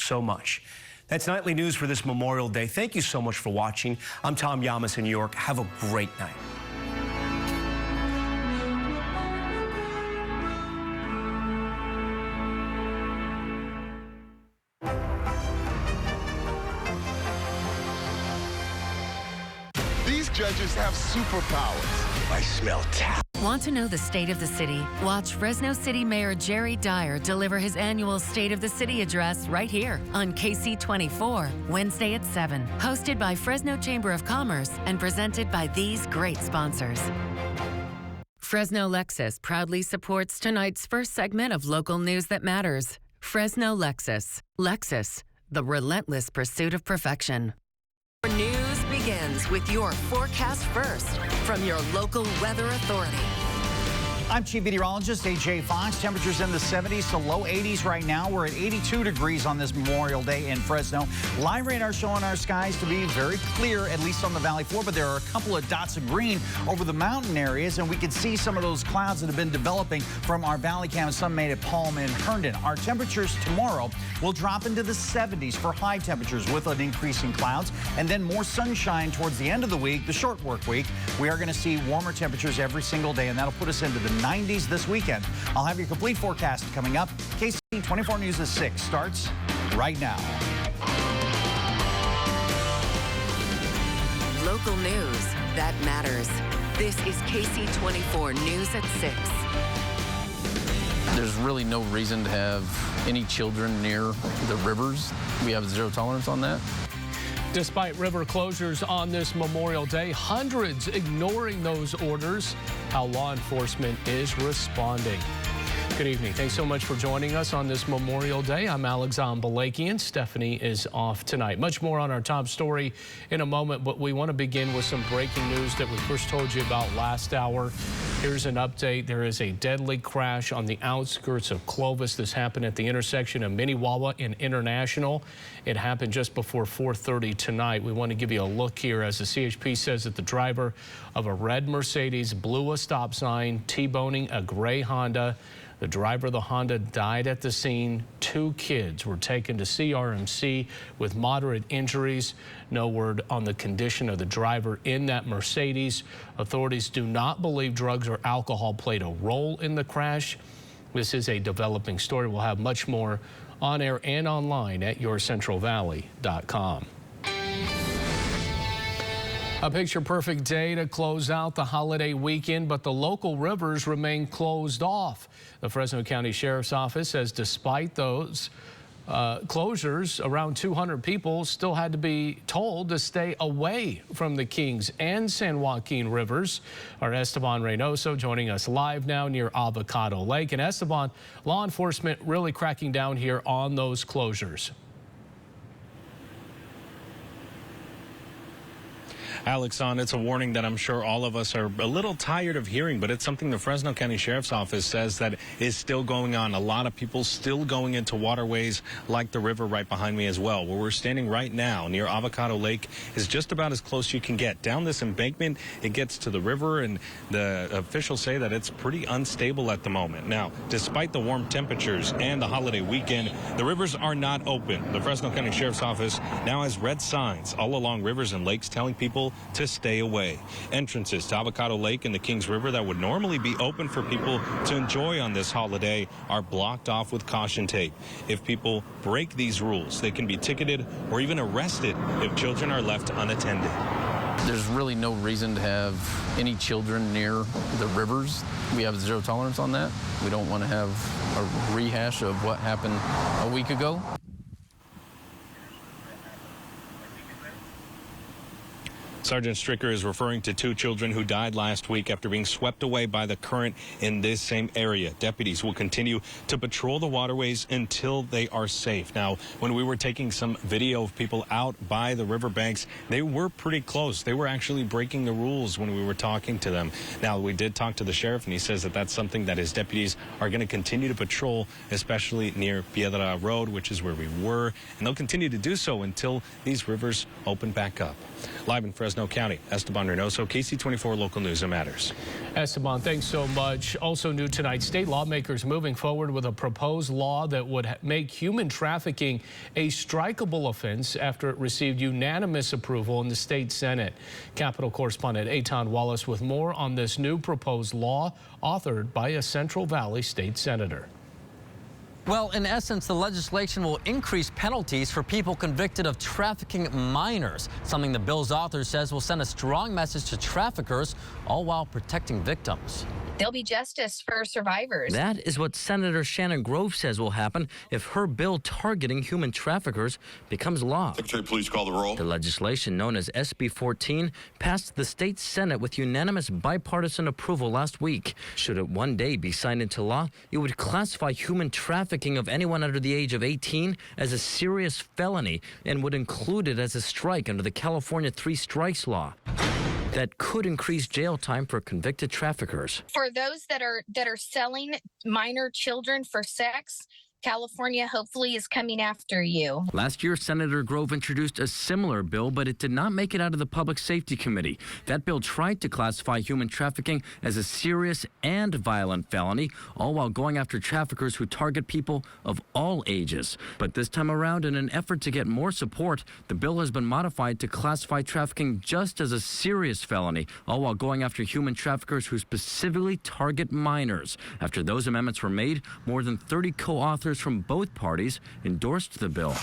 so much. That's Nightly News for this Memorial Day. Thank you so much for watching. I'm Tom Yamas in New York. Have a great night. These judges have superpowers. I smell talent. Want to know the state of the city? Watch Fresno City Mayor Jerry Dyer deliver his annual State of the City address right here on Ksee 24, Wednesday at 7. Hosted by Fresno Chamber of Commerce and presented by these great sponsors. Fresno Lexus proudly supports tonight's first segment of local news that matters. Fresno Lexus. Lexus, the relentless pursuit of perfection. News begins with your forecast first from your local weather authority. I'm Chief Meteorologist AJ Fox. Temperatures in the 70s to low 80s right now. We're at 82 degrees on this Memorial Day in Fresno. Live radar showing our skies to be very clear, at least on the valley floor, but there are a couple of dots of green over the mountain areas, and we can see some of those clouds that have been developing from our valley cam. Some made at Palm and Herndon. Our temperatures tomorrow will drop into the 70s for high temperatures with an increase in clouds, and then more sunshine towards the end of the week, the short work week. We are going to see warmer temperatures every single day, and that'll put us into the 90s this weekend. I'll have your complete forecast coming up. Ksee 24 News at 6 starts right now. Local news that matters. This is Ksee 24 News at 6. There's really no reason to have any children near the rivers. We have zero tolerance on that. Despite river closures on this Memorial Day, hundreds ignoring those orders. How law enforcement is responding. Good evening. Thanks so much for joining us on this Memorial Day. I'm Alexander Balakian. Stephanie is off tonight. Much more on our top story in a moment, but we want to begin with some breaking news that we first told you about last hour. Here's an update. There is a deadly crash on the outskirts of Clovis. This happened at the intersection of Minnewawa and International. It happened just before 4:30 tonight. We want to give you a look here as the CHP says that the driver of a red Mercedes blew a stop sign, T-boning a gray Honda. The driver of the Honda died at the scene. 2 kids were taken to CRMC with moderate injuries. No word on the condition of the driver in that Mercedes. Authorities do not believe drugs or alcohol played a role in the crash. This is a developing story. We'll have much more on air and online at yourcentralvalley.com. A picture-perfect day to close out the holiday weekend, but the local rivers remain closed off. The Fresno County Sheriff's Office says despite those closures, around 200 people still had to be told to stay away from the Kings and San Joaquin rivers. Our Esteban Reynoso joining us live now near Avocado Lake. And Esteban, law enforcement really cracking down here on those closures. Alex, it's a warning that I'm sure all of us are a little tired of hearing, but it's something the Fresno County Sheriff's Office says that is still going on. A lot of people still going into waterways like the river right behind me as well. Where we're standing right now near Avocado Lake is just about as close you can get. Down this embankment, it gets to the river, and the officials say that it's pretty unstable at the moment. Now, despite the warm temperatures and the holiday weekend, the rivers are not open. The Fresno County Sheriff's Office now has red signs all along rivers and lakes telling people to stay away. Entrances to Avocado Lake and the Kings River that would normally be open for people to enjoy on this holiday are blocked off with caution tape. If people break these rules, they can be ticketed or even arrested if children are left unattended. There's really no reason to have any children near the rivers. We have zero tolerance on that. We don't want to have a rehash of what happened a week ago. Sergeant Stricker is referring to 2 children who died last week after being swept away by the current in this same area. Deputies will continue to patrol the waterways until they are safe. Now, when we were taking some video of people out by the riverbanks, they were pretty close. They were actually breaking the rules when we were talking to them. Now, we did talk to the sheriff, and he says that that's something that his deputies are going to continue to patrol, especially near Piedra Road, which is where we were, and they'll continue to do so until these rivers open back up. Live in Fresno. Fresno County. Esteban Reynoso, Ksee 24 Local News and Matters. Esteban, thanks so much. Also new tonight, state lawmakers moving forward with a proposed law that would make human trafficking a strikeable offense after it received unanimous approval in the state Senate. Capitol correspondent Eitan Wallace with more on this new proposed law authored by a Central Valley state senator. Well, in essence, the legislation will increase penalties for people convicted of trafficking minors, something the bill's author says will send a strong message to traffickers, all while protecting victims. There'll be justice for survivors. That is what Senator Shannon Grove says will happen if her bill targeting human traffickers becomes law. Secretary, please call the roll. The legislation, known as SB 14, passed the state Senate with unanimous bipartisan approval last week. Should it one day be signed into law, it would classify human trafficking of anyone under the age of 18 as a serious felony and would include it as a strike under the California 3 Strikes law. That could increase jail time for convicted traffickers. For those that are selling minor children for sex, California hopefully is coming after you. Last year, Senator Grove introduced a similar bill, but it did not make it out of the Public Safety Committee. That bill tried to classify human trafficking as a serious and violent felony, all while going after traffickers who target people of all ages. But this time around, in an effort to get more support, the bill has been modified to classify trafficking just as a serious felony, all while going after human traffickers who specifically target minors. After those amendments were made, more than 30 co-authors from both parties endorsed the bill.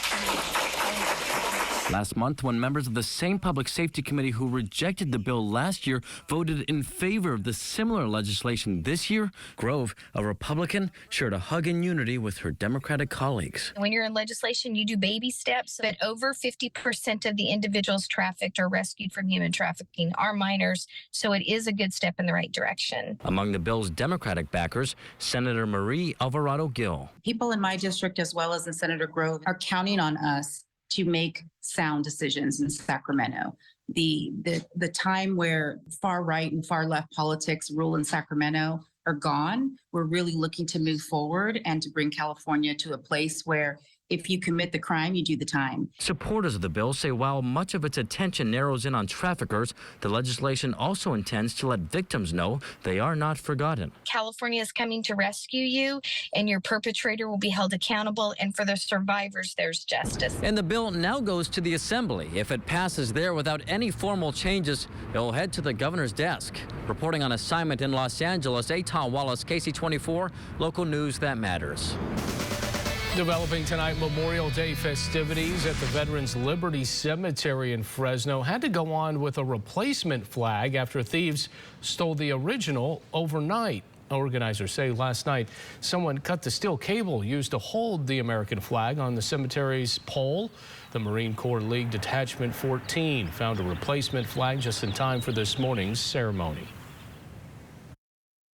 Last month, when members of the same Public Safety Committee who rejected the bill last year voted in favor of the similar legislation this year, Grove, a Republican, shared a hug in unity with her Democratic colleagues. When you're in legislation, you do baby steps, but over 50% of the individuals trafficked or rescued from human trafficking are minors, so it is a good step in the right direction. Among the bill's Democratic backers, Senator Marie Alvarado Gil. People in my district, as well as in Senator Grove, are counting on us to make sound decisions in Sacramento. The time where far right and far left politics rule in Sacramento are gone. We're really looking to move forward and to bring California to a place where if you commit the crime, you do the time. Supporters of the bill say while much of its attention narrows in on traffickers, the legislation also intends to let victims know they are not forgotten. California is coming to rescue you, and your perpetrator will be held accountable, and for the survivors, there's justice. And the bill now goes to the Assembly. If it passes there without any formal changes, it will head to the governor's desk. Reporting on assignment in Los Angeles, Eitan Wallace, Ksee 24, Local News That Matters. Developing tonight, Memorial Day festivities at the Veterans Liberty Cemetery in Fresno had to go on with a replacement flag after thieves stole the original overnight. Organizers say last night someone cut the steel cable used to hold the American flag on the cemetery's pole. The Marine Corps League Detachment 14 found a replacement flag just in time for this morning's ceremony.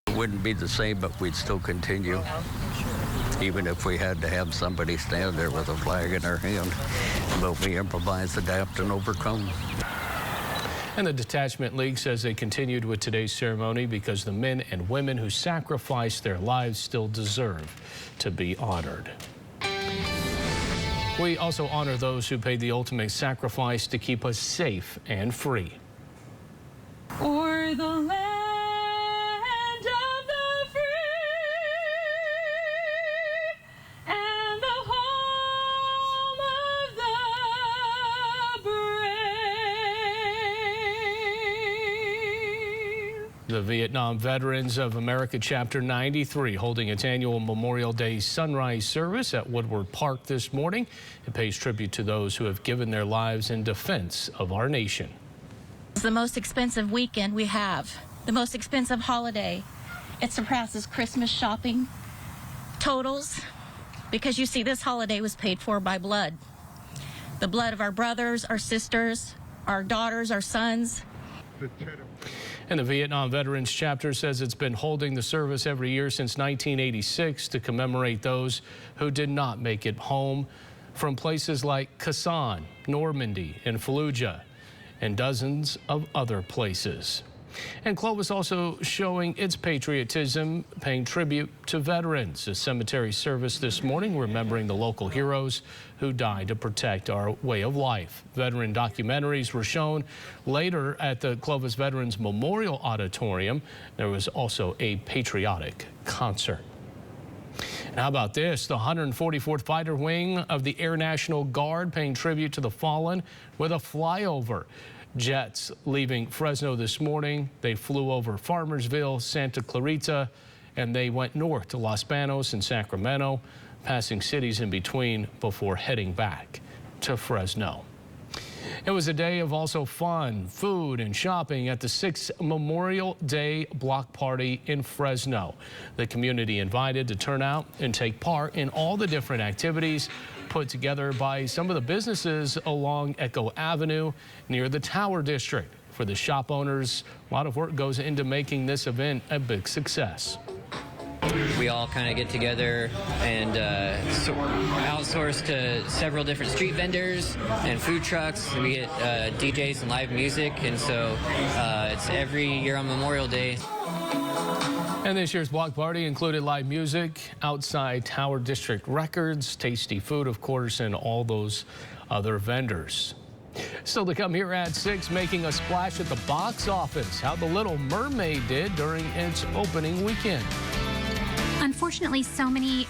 It wouldn't be the same, but we'd still continue. Even if we had to have somebody stand there with a flag in their hand. But we improvise, adapt, and overcome. And the Detachment League says they continued with today's ceremony because the men and women who sacrificed their lives still deserve to be honored. We also honor those who paid the ultimate sacrifice to keep us safe and free. For the land of the free and the home of the brave. The Vietnam Veterans of America Chapter 93 holding its annual Memorial Day sunrise service at Woodward Park this morning. It pays tribute to those who have given their lives in defense of our nation. It's the most expensive weekend we have, the most expensive holiday. It surpasses Christmas shopping totals because you see this holiday was paid for by blood. The blood of our brothers, our sisters, our daughters, our sons. And the Vietnam Veterans Chapter says it's been holding the service every year since 1986 to commemorate those who did not make it home from places like Khe Sanh, Normandy, and Fallujah, and dozens of other places. And Clovis also showing its patriotism, paying tribute to veterans. A cemetery service this morning remembering the local heroes who died to protect our way of life. Veteran documentaries were shown later at the Clovis Veterans Memorial Auditorium. There was also a patriotic concert. And how about this? The 144th Fighter Wing of the Air National Guard paying tribute to the fallen with a flyover. Jets leaving Fresno this morning. They flew over Farmersville, Santa Clarita, and they went north to Los Banos and Sacramento, passing cities in between before heading back to Fresno. It was a day of also fun, food, and shopping at the 6th Memorial Day block party in Fresno. The community invited to turn out and take part in all the different activities put together by some of the businesses along Echo Avenue near the Tower District. For the shop owners, a lot of work goes into making this event a big success. We all kind of get together and outsource to several different street vendors and food trucks. We get DJs and live music, and so it's every year on Memorial Day. And this year's block party included live music, outside Tower District records, tasty food, of course, and all those other vendors. Still to come here at 6, making a splash at the box office, how The Little Mermaid did during its opening weekend. Unfortunately, so many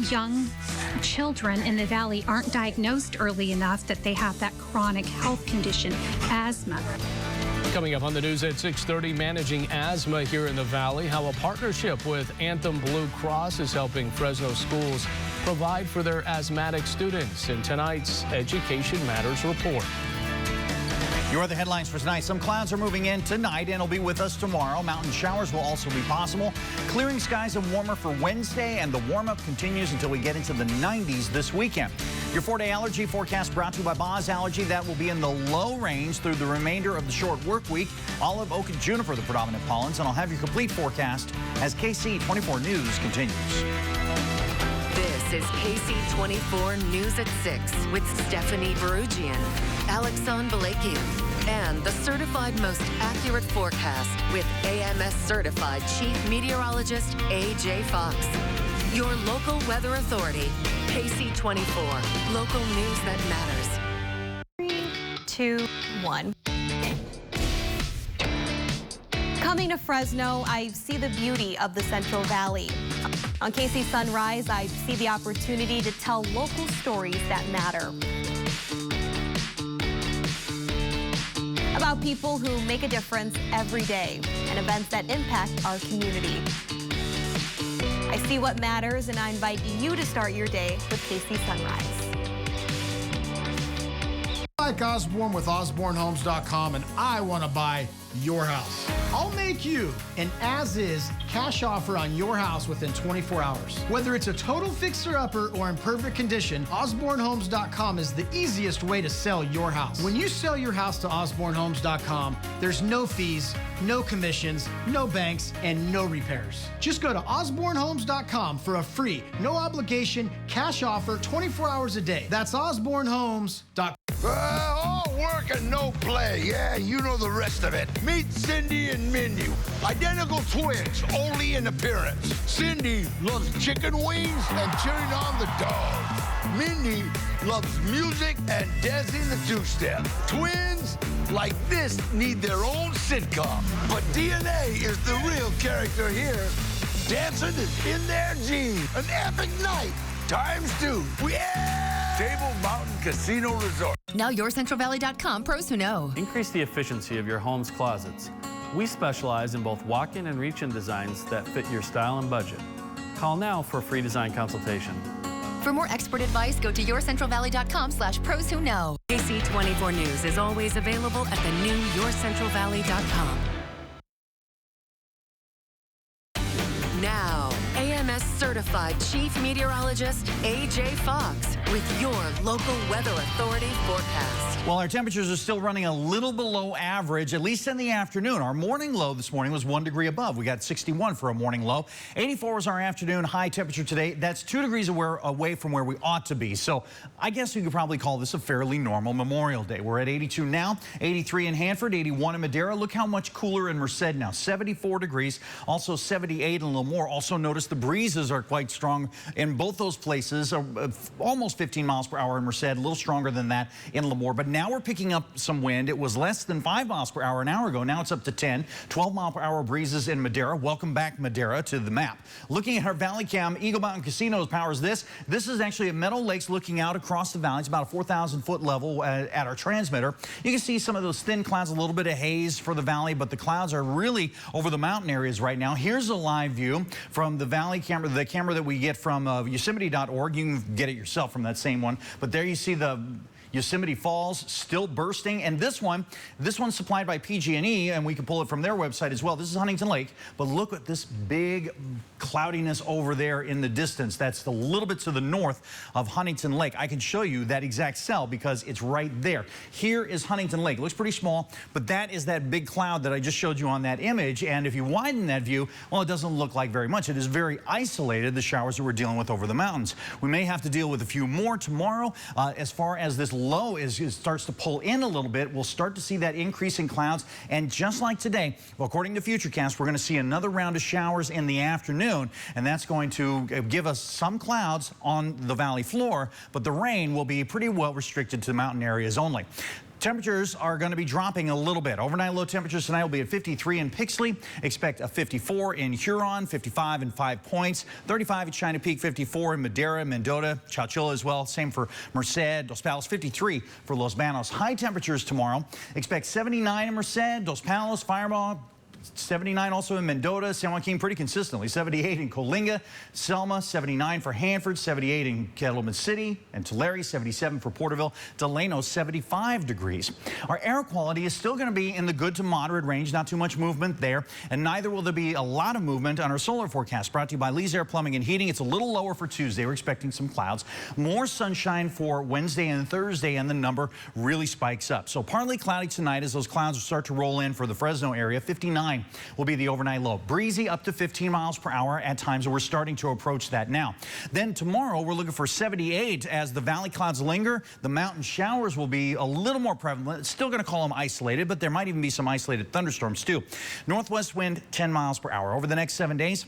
young children in the valley aren't diagnosed early enough that they have that chronic health condition, asthma. Coming up on the news at 6:30, managing asthma here in the valley, how a partnership with Anthem Blue Cross is helping Fresno schools provide for their asthmatic students in tonight's Education Matters report. Here are the headlines for tonight. Some clouds are moving in tonight and will be with us tomorrow. Mountain showers will also be possible. Clearing skies and warmer for Wednesday, and the warm-up continues until we get into the 90s this weekend. Your 4-day allergy forecast brought to you by Boz Allergy. That will be in the low range through the remainder of the short work week. Olive, oak, and juniper the predominant pollens, and I'll have your complete forecast as KC 24 News continues. This is KC 24 News at 6 with Stephanie Barugian, Alexon Balakian, and the certified most accurate forecast with AMS certified Chief Meteorologist AJ Fox. Your local weather authority, KC 24, local news that matters. 3, 2, 1. Coming to Fresno, I see the beauty of the Central Valley. On KC Sunrise, I see the opportunity to tell local stories that matter. About people who make a difference every day and events that impact our community. I see what matters, and I invite you to start your day with KC Sunrise. Mike Osborne with OsborneHomes.com, and I want to buy your house. I'll make you an as-is cash offer on your house within 24 hours. Whether it's a total fixer-upper or in perfect condition, OsborneHomes.com is the easiest way to sell your house. When you sell your house to OsborneHomes.com, there's no fees, no commissions, no banks, and no repairs. Just go to OsborneHomes.com for a free, no obligation cash offer 24 hours a day. That's OsborneHomes.com. All work and no play. Yeah, you know the rest of it. Meet Cindy and Mindy. Identical twins, only in appearance. Cindy loves chicken wings and cheering on the dogs. Mindy loves music and dancing the two-step. Twins like this need their own sitcom. But DNA is the real character here. Dancing is in their genes. An epic night ×2. Yeah! Table Mountain Casino Resort. Now YourCentralValley.com pros who know. Increase the efficiency of your home's closets. We specialize in both walk-in and reach-in designs that fit your style and budget. Call now for a free design consultation. For more expert advice, go to YourCentralValley.com/pros who know. KC 24 News is always available at the new YourCentralValley.com. Now, AMS certified Chief Meteorologist AJ Fox with your local weather authority forecast. Well, our temperatures are still running a little below average, at least in the afternoon. Our morning low this morning was 1 degree above. We got 61 for a morning low. 84 was our afternoon high temperature today. That's 2 degrees away from where we ought to be. So I guess you could probably call this a fairly normal Memorial Day. We're at 82 now, 83 in Hanford, 81 in Madera. Look how much cooler in Merced now, 74 degrees, also 78 in Lemoore. Also notice the breezes are quite strong in both those places, almost 15 miles per hour in Merced, a little stronger than that in Lemoore. But now we're picking up some wind. It was less than 5 miles per hour an hour ago. Now it's up to 10, 12 mile per hour breezes in Madera. Welcome back, Madera, to the map. Looking at our Valley Cam, Eagle Mountain Casino powers this. This is actually at Meadow Lakes looking out across the valley. It's about a 4,000 foot level at our transmitter. You can see some of those thin clouds, a little bit of haze for the valley, but the clouds are really over the mountain areas right now. Here's a live view from the Valley camera, the camera that we get from Yosemite.org. You can get it yourself from that same one. But there you see the Yosemite Falls still bursting, and this one's supplied by PG&E, and we can pull it from their website as well. This is Huntington Lake, but look at this big cloudiness over there in the distance. That's a little bit to the north of Huntington Lake. I can show you that exact cell because it's right there. Here is Huntington Lake. It looks pretty small, but that is that big cloud that I just showed you on that image, and if you widen that view, well, it doesn't look like very much. It is very isolated, the showers that we're dealing with over the mountains. We may have to deal with a few more tomorrow. As far as this low starts to pull in a little bit, we'll start to see that increase in clouds, and just like today, well, according to Futurecast, we're going to see another round of showers in the afternoon, and that's going to give us some clouds on the valley floor, but the rain will be pretty well restricted to mountain areas only. Temperatures are going to be dropping a little bit. Overnight low temperatures tonight will be at 53 in Pixley. Expect a 54 in Huron, 55 in 5 Points, 35 at China Peak, 54 in Madera, Mendota, Chowchilla as well. Same for Merced, Dos Palos, 53 for Los Banos. High temperatures tomorrow. Expect 79 in Merced, Dos Palos, Fireball, 79 also in Mendota, San Joaquin pretty consistently, 78 in Coalinga, Selma, 79 for Hanford, 78 in Kettleman City, and Tulare, 77 for Porterville, Delano, 75 degrees. Our air quality is still going to be in the good to moderate range, not too much movement there, and neither will there be a lot of movement on our solar forecast, brought to you by Lee's Air Plumbing and Heating. It's a little lower for Tuesday. We're expecting some clouds. More sunshine for Wednesday and Thursday, and the number really spikes up. So partly cloudy tonight as those clouds start to roll in for the Fresno area. 59 will be the overnight low. Breezy up to 15 miles per hour at times, and we're starting to approach that now. Then tomorrow, we're looking for 78 as the valley clouds linger. The mountain showers will be a little more prevalent. It's still going to call them isolated, but there might even be some isolated thunderstorms too. Northwest wind, 10 miles per hour. Over the next 7 days,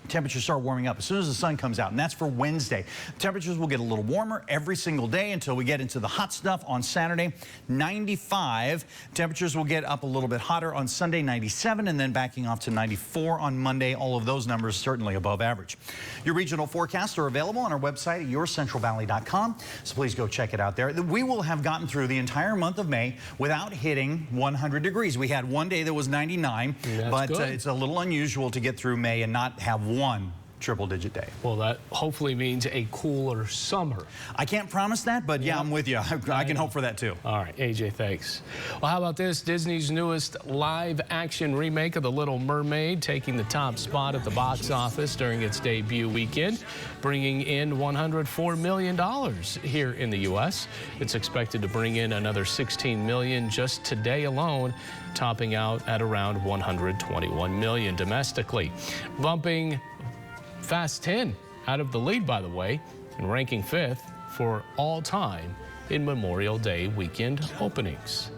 temperatures start warming up as soon as the sun comes out, and that's for Wednesday. Temperatures will get a little warmer every single day until we get into the hot stuff on Saturday. 95. Temperatures will get up a little bit hotter on Sunday, 97, and then backing off to 94 on Monday. All of those numbers certainly above average. Your regional forecasts are available on our website at yourcentralvalley.com, so please go check it out there. We will have gotten through the entire month of May without hitting 100 degrees. We had one day that was 99, but it's a little unusual to get through May and not have one triple-digit day. Well, that hopefully means a cooler summer. I can't promise that, but yeah, I'm with you. I can hope for that too. All right, AJ, thanks. Well, how about this? Disney's newest live-action remake of The Little Mermaid taking the top spot at the box office during its debut weekend, bringing in $104 million here in the U.S. It's expected to bring in another $16 million just today alone, topping out at around $121 million domestically, bumping Fast 10 out of the lead, by the way, and ranking 5th for all time in Memorial Day weekend openings.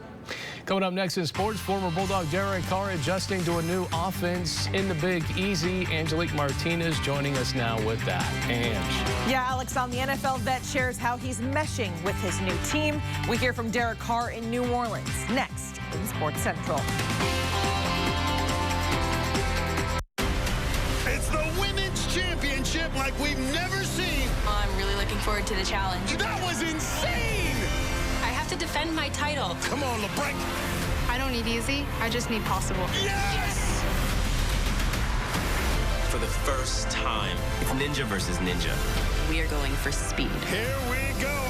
Coming up next in sports, former Bulldog Derek Carr adjusting to a new offense in the Big Easy. Angelique Martinez joining us now with that. Ange. Yeah, Alex, on the NFL vet shares how he's meshing with his new team. We hear from Derek Carr in New Orleans next in Sports Central. It's the Women's Championship like we've never seen. I'm really looking forward to the challenge. That was insane! I have to defend my title. Come on, LeBron. I don't need easy. I just need possible. Yes! For the first time, it's Ninja versus Ninja. We are going for speed. Here we go.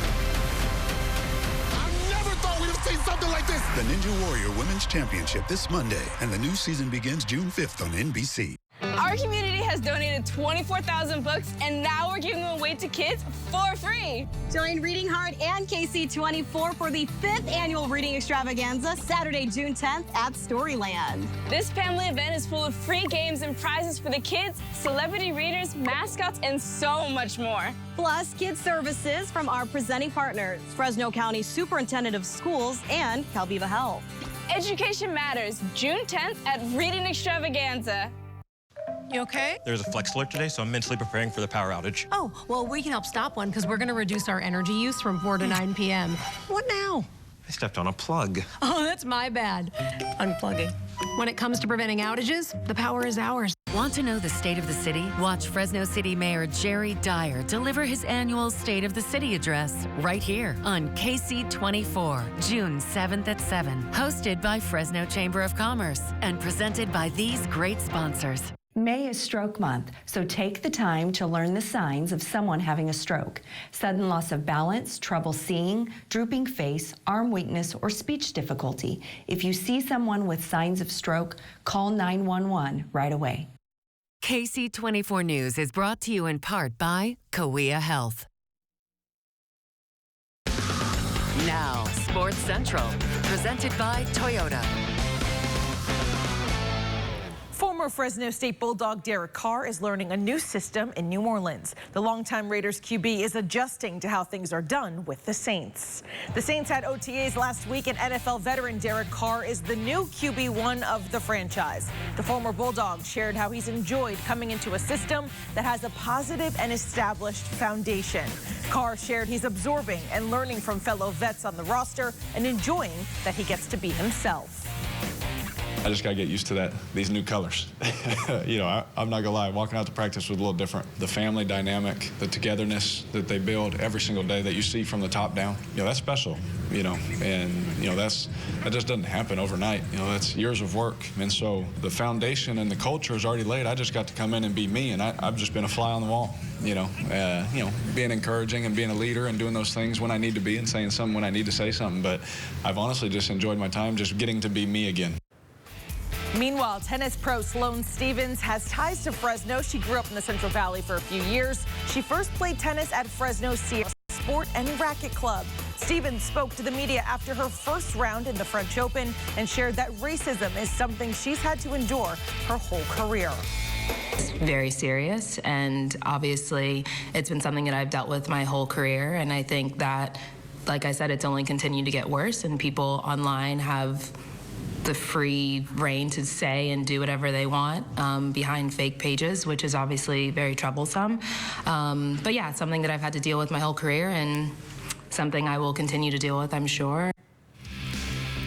I never thought we'd have seen something like this. The Ninja Warrior Women's Championship this Monday, and the new season begins June 5th on NBC. Our community has has donated 24,000 books, and now we're giving them away to kids for free. Join Reading Hard and KC24 for the 5th annual Reading Extravaganza, Saturday, June 10th at Storyland. This family event is full of free games and prizes for the kids, celebrity readers, mascots, and so much more. Plus, kids services from our presenting partners, Fresno County Superintendent of Schools and Calviva Health. Education Matters, June 10th at Reading Extravaganza. You okay? There's a flex alert today, so I'm mentally preparing for the power outage. Oh, well, we can help stop one because we're going to reduce our energy use from 4 to 9 p.m. What now? I stepped on a plug. Oh, that's my bad. Unplugging. When it comes to preventing outages, the power is ours. Want to know the state of the city? Watch Fresno City Mayor Jerry Dyer deliver his annual State of the City address right here on KC24, June 7th at 7. Hosted by Fresno Chamber of Commerce and presented by these great sponsors. May is Stroke Month, so take the time to learn the signs of someone having a stroke. Sudden loss of balance, trouble seeing, drooping face, arm weakness, or speech difficulty. If you see someone with signs of stroke, call 911 right away. KC24 News is brought to you in part by Cahuilla Health. Now, Sports Central, presented by Toyota. Former Fresno State Bulldog Derek Carr is learning a new system in New Orleans. The longtime Raiders QB is adjusting to how things are done with the Saints. The Saints had OTAs last week, and NFL veteran Derek Carr is the new QB1 of the franchise. The former Bulldog shared how he's enjoyed coming into a system that has a positive and established foundation. Carr shared he's absorbing and learning from fellow vets on the roster and enjoying that he gets to be himself. I just got to get used to these new colors. You know, I'm not going to lie, walking out to practice was a little different. The family dynamic, the togetherness that they build every single day that you see from the top down, you know, that's special, you know, and, you know, that just doesn't happen overnight. You know, that's years of work. And so the foundation and the culture is already laid. I just got to come in and be me, and I've just been a fly on the wall, you know, being encouraging and being a leader and doing those things when I need to be and saying something when I need to say something. But I've honestly just enjoyed my time just getting to be me again. Meanwhile, tennis pro Sloane Stevens has ties to Fresno. She grew up in the Central Valley for a few years. She first played tennis at Fresno Sierra Sport and Racket Club. Stevens spoke to the media after her first round in the French Open and shared that racism is something she's had to endure her whole career. It's very serious, and obviously it's been something that I've dealt with my whole career, and I think that, like I said, it's only continued to get worse, and people online have the free reign to say and do whatever they want behind fake pages, which is obviously very troublesome. But yeah, it's something that I've had to deal with my whole career and something I will continue to deal with, I'm sure.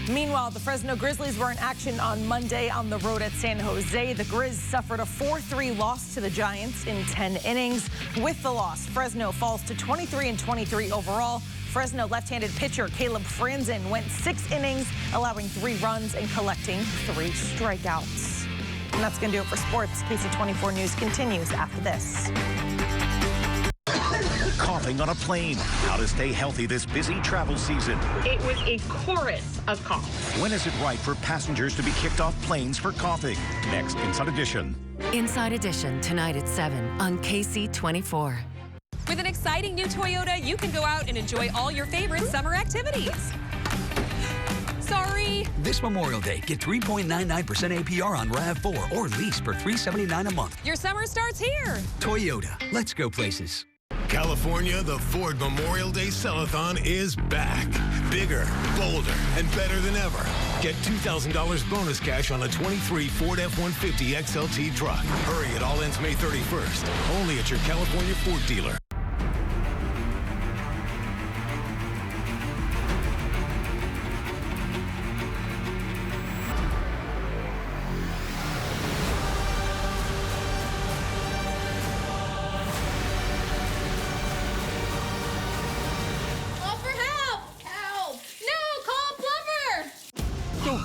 Meanwhile, the Fresno Grizzlies were in action on Monday on the road at San Jose. The Grizz suffered a 4-3 loss to the Giants in 10 innings. With the loss, Fresno falls to 23-23 overall. Fresno left-handed pitcher Caleb Franzen went 6 innings, allowing 3 runs and collecting 3 strikeouts. And that's going to do it for sports. KC24 News continues after this. Coughing on a plane. How to stay healthy this busy travel season. It was a chorus of coughs. When is it right for passengers to be kicked off planes for coughing? Next, Inside Edition. Inside Edition tonight at 7 on KC24. With an exciting new Toyota, you can go out and enjoy all your favorite summer activities. Sorry. This Memorial Day, get 3.99% APR on RAV4 or lease for $379 a month. Your summer starts here. Toyota, let's go places. California, the Ford Memorial Day Sell-a-thon is back. Bigger, bolder, and better than ever. Get $2,000 bonus cash on a 23 Ford F-150 XLT truck. Hurry, it all ends May 31st. Only at your California Ford dealer.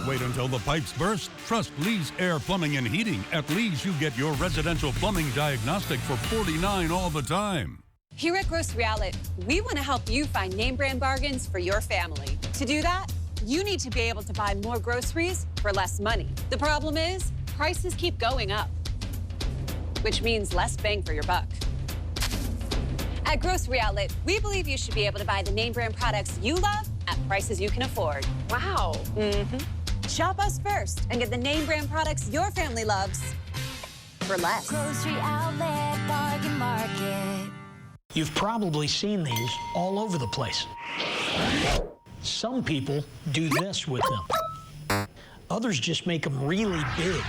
Wait until the pipes burst. Trust Lee's Air Plumbing and Heating. At Lee's, you get your residential plumbing diagnostic for $49 all the time. Here at Grocery Outlet, we want to help you find name brand bargains for your family. To do that, you need to be able to buy more groceries for less money. The problem is, prices keep going up. which means less bang for your buck. At Grocery Outlet, we believe you should be able to buy the name brand products you love at prices you can afford. Wow. Shop us first and get the name brand products your family loves for less. Grocery Outlet Bargain Market. You've probably seen these all over the place. Some people do this with them. Others just make them really big.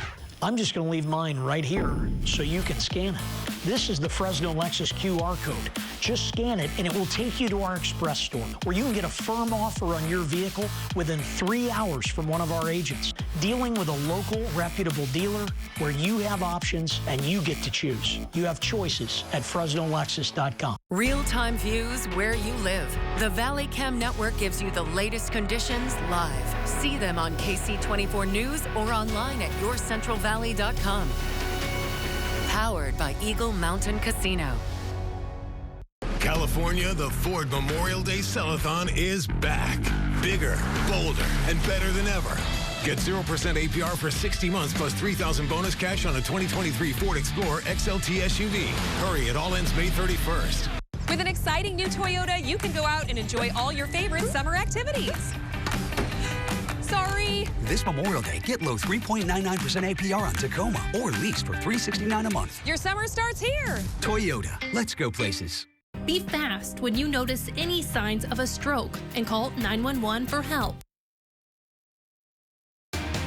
I'm just going to leave mine right here so you can scan it. This is the Fresno Lexus QR code. Just scan it and it will take you to our express store where you can get a firm offer on your vehicle within 3 hours from one of our agents. Dealing with a local, reputable dealer where you have options and you get to choose. You have choices at FresnoLexus.com. Real-time views where you live. The Valley Cam Network gives you the latest conditions live. See them on KC24 News or online at yourcentralvalley.com. Powered by Eagle Mountain Casino. California, the Ford Memorial Day Sellathon is back. Bigger, bolder, and better than ever. Get 0% APR for 60 months plus $3,000 bonus cash on a 2023 Ford Explorer XLT SUV. Hurry, it all ends May 31st. With an exciting new Toyota, you can go out and enjoy all your favorite summer activities. Sorry. This Memorial Day, get low 3.99% APR on Tacoma or lease for $369 a month. Your summer starts here. Toyota, let's go places. Be fast when you notice any signs of a stroke and call 911 for help.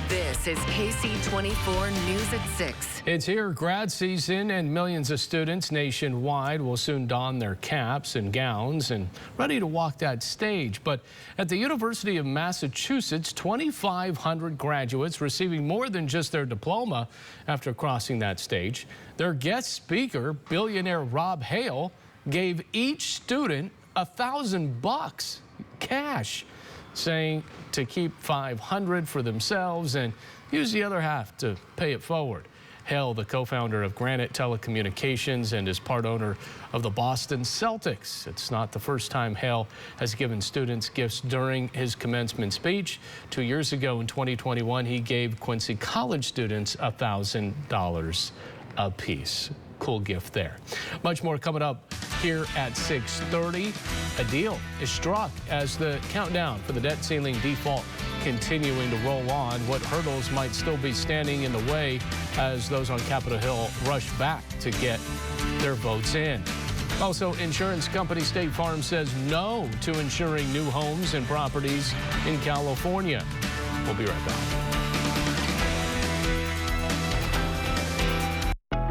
This is KC24 News at 6. It's here, grad season, and millions of students nationwide will soon don their caps and gowns and ready to walk that stage. But at the University of Massachusetts, 2,500 graduates receiving more than just their diploma after crossing that stage. Their guest speaker, billionaire Rob Hale, gave each student $1,000 cash, saying to keep $500 for themselves and use the other half to pay it forward. Hale, the co-founder of Granite Telecommunications and is part owner of the Boston Celtics. It's not the first time Hale has given students gifts during his commencement speech. 2 years ago in 2021, he gave Quincy College students $1,000 apiece. Cool gift there. Much more coming up here at 6:30. A deal is struck as the countdown for the debt ceiling default continuing to roll on. What hurdles might still be standing in the way as those on Capitol Hill rush back to get their votes in. Also, insurance company State Farm says no to insuring new homes and properties in California. We'll be right back.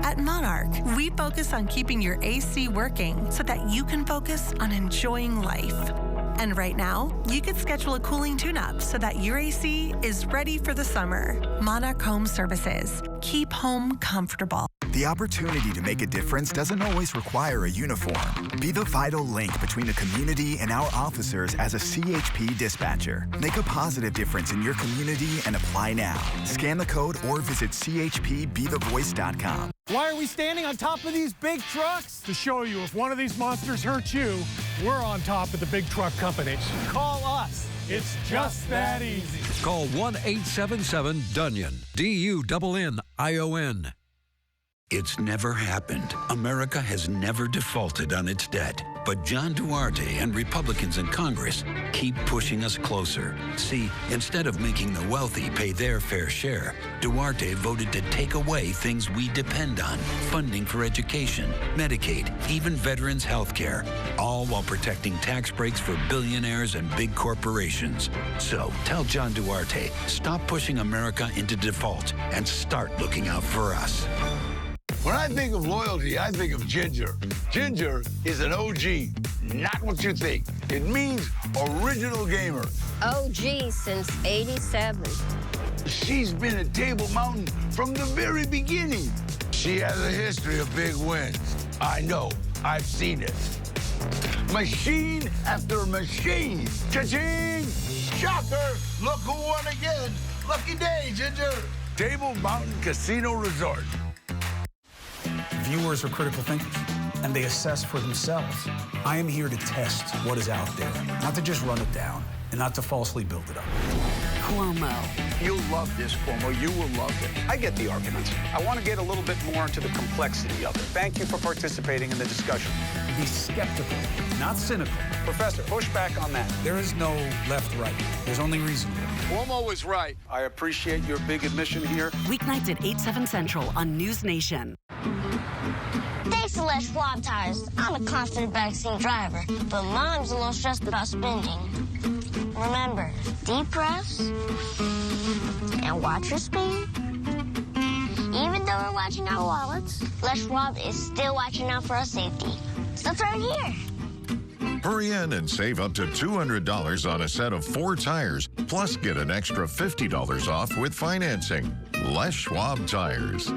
At Monarch, we focus on keeping your AC working so that you can focus on enjoying life. And right now, you can schedule a cooling tune-up so that your AC is ready for the summer. Monarch Home Services. Keep home comfortable. The opportunity to make a difference doesn't always require a uniform. Be the vital link between the community and our officers as a CHP dispatcher. Make a positive difference in your community and apply now. Scan the code or visit chpbethevoice.com. Why are we standing on top of these big trucks? To show you if one of these monsters hurts you, we're on top of the big truck companies. Call us. It's just that easy. Call 1-877-DUNION. DUNNION. It's never happened. America has never defaulted on its debt. But John Duarte and Republicans in Congress keep pushing us closer. See, instead of making the wealthy pay their fair share, Duarte voted to take away things we depend on. Funding for education, Medicaid, even veterans' health care. All while protecting tax breaks for billionaires and big corporations. So tell John Duarte, stop pushing America into default and start looking out for us. When I think of loyalty, I think of Ginger. Ginger is an OG, not what you think. It means original gamer. OG since '87. She's been at Table Mountain from the very beginning. She has a history of big wins. I know, I've seen it. Machine after machine. Cha-ching! Shocker! Look who won again. Lucky day, Ginger. Table Mountain Casino Resort. Viewers are critical thinkers, and they assess for themselves. I am here to test what is out there, not to just run it down and not to falsely build it up. Cuomo. You'll love this, Cuomo. You will love it. I get the arguments. I want to get a little bit more into the complexity of it. Thank you for participating in the discussion. Be skeptical, not cynical. Professor, push back on that. There is no left-right. There's only reason. Cuomo was right. I appreciate your big admission here. Weeknights at 8/7 Central on News Nation. Thanks to Les Schwab Tires, I'm a confident backseat driver, but Mom's a little stressed about spending. Remember, deep breaths and watch your speed. Even though we're watching our wallets, Les Schwab is still watching out for our safety. So turn here. Hurry in and save up to $200 on a set of 4 tires, plus get an extra $50 off with financing. Les Schwab Tires.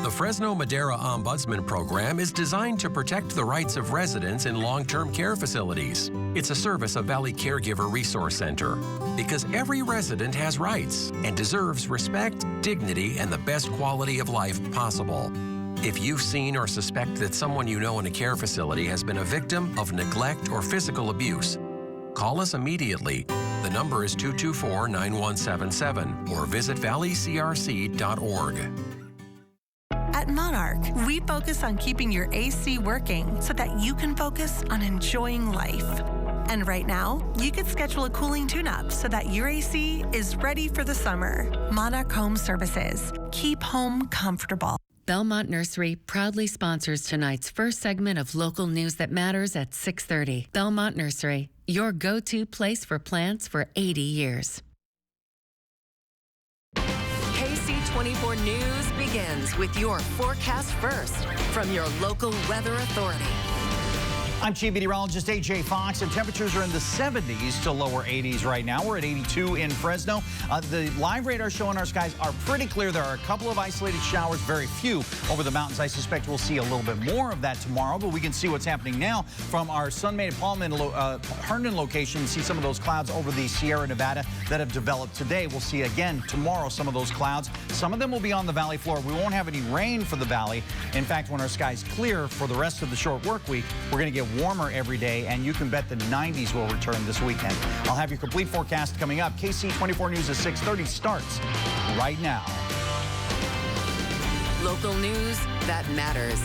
The Fresno Madera Ombudsman Program is designed to protect the rights of residents in long-term care facilities. It's a service of Valley Caregiver Resource Center because every resident has rights and deserves respect, dignity, and the best quality of life possible. If you've seen or suspect that someone you know in a care facility has been a victim of neglect or physical abuse, call us immediately. The number is 224-9177 or visit valleycrc.org. At Monarch, we focus on keeping your AC working so that you can focus on enjoying life. And right now, you could schedule a cooling tune-up so that your AC is ready for the summer. Monarch Home Services. Keep home comfortable. Belmont Nursery proudly sponsors tonight's first segment of local news that matters at 6:30. Belmont Nursery, your go-to place for plants for 80 years. KC24 News begins with your forecast first from your local weather authority. I'm Chief Meteorologist AJ Fox, and temperatures are in the 70s to lower 80s right now. We're at 82 in Fresno. The live radar showing our skies are pretty clear. There are a couple of isolated showers, very few over the mountains. I suspect we'll see a little bit more of that tomorrow, but we can see what's happening now from our Sun-Made Herndon location. See some of those clouds over the Sierra Nevada that have developed today. We'll see again tomorrow some of those clouds. Some of them will be on the valley floor. We won't have any rain for the valley. In fact, when our skies clear for the rest of the short work week, we're going to get warmer every day, and you can bet the 90s will return this weekend. I'll have your complete forecast coming up. KC24 News at 6:30 starts right now. Local news that matters.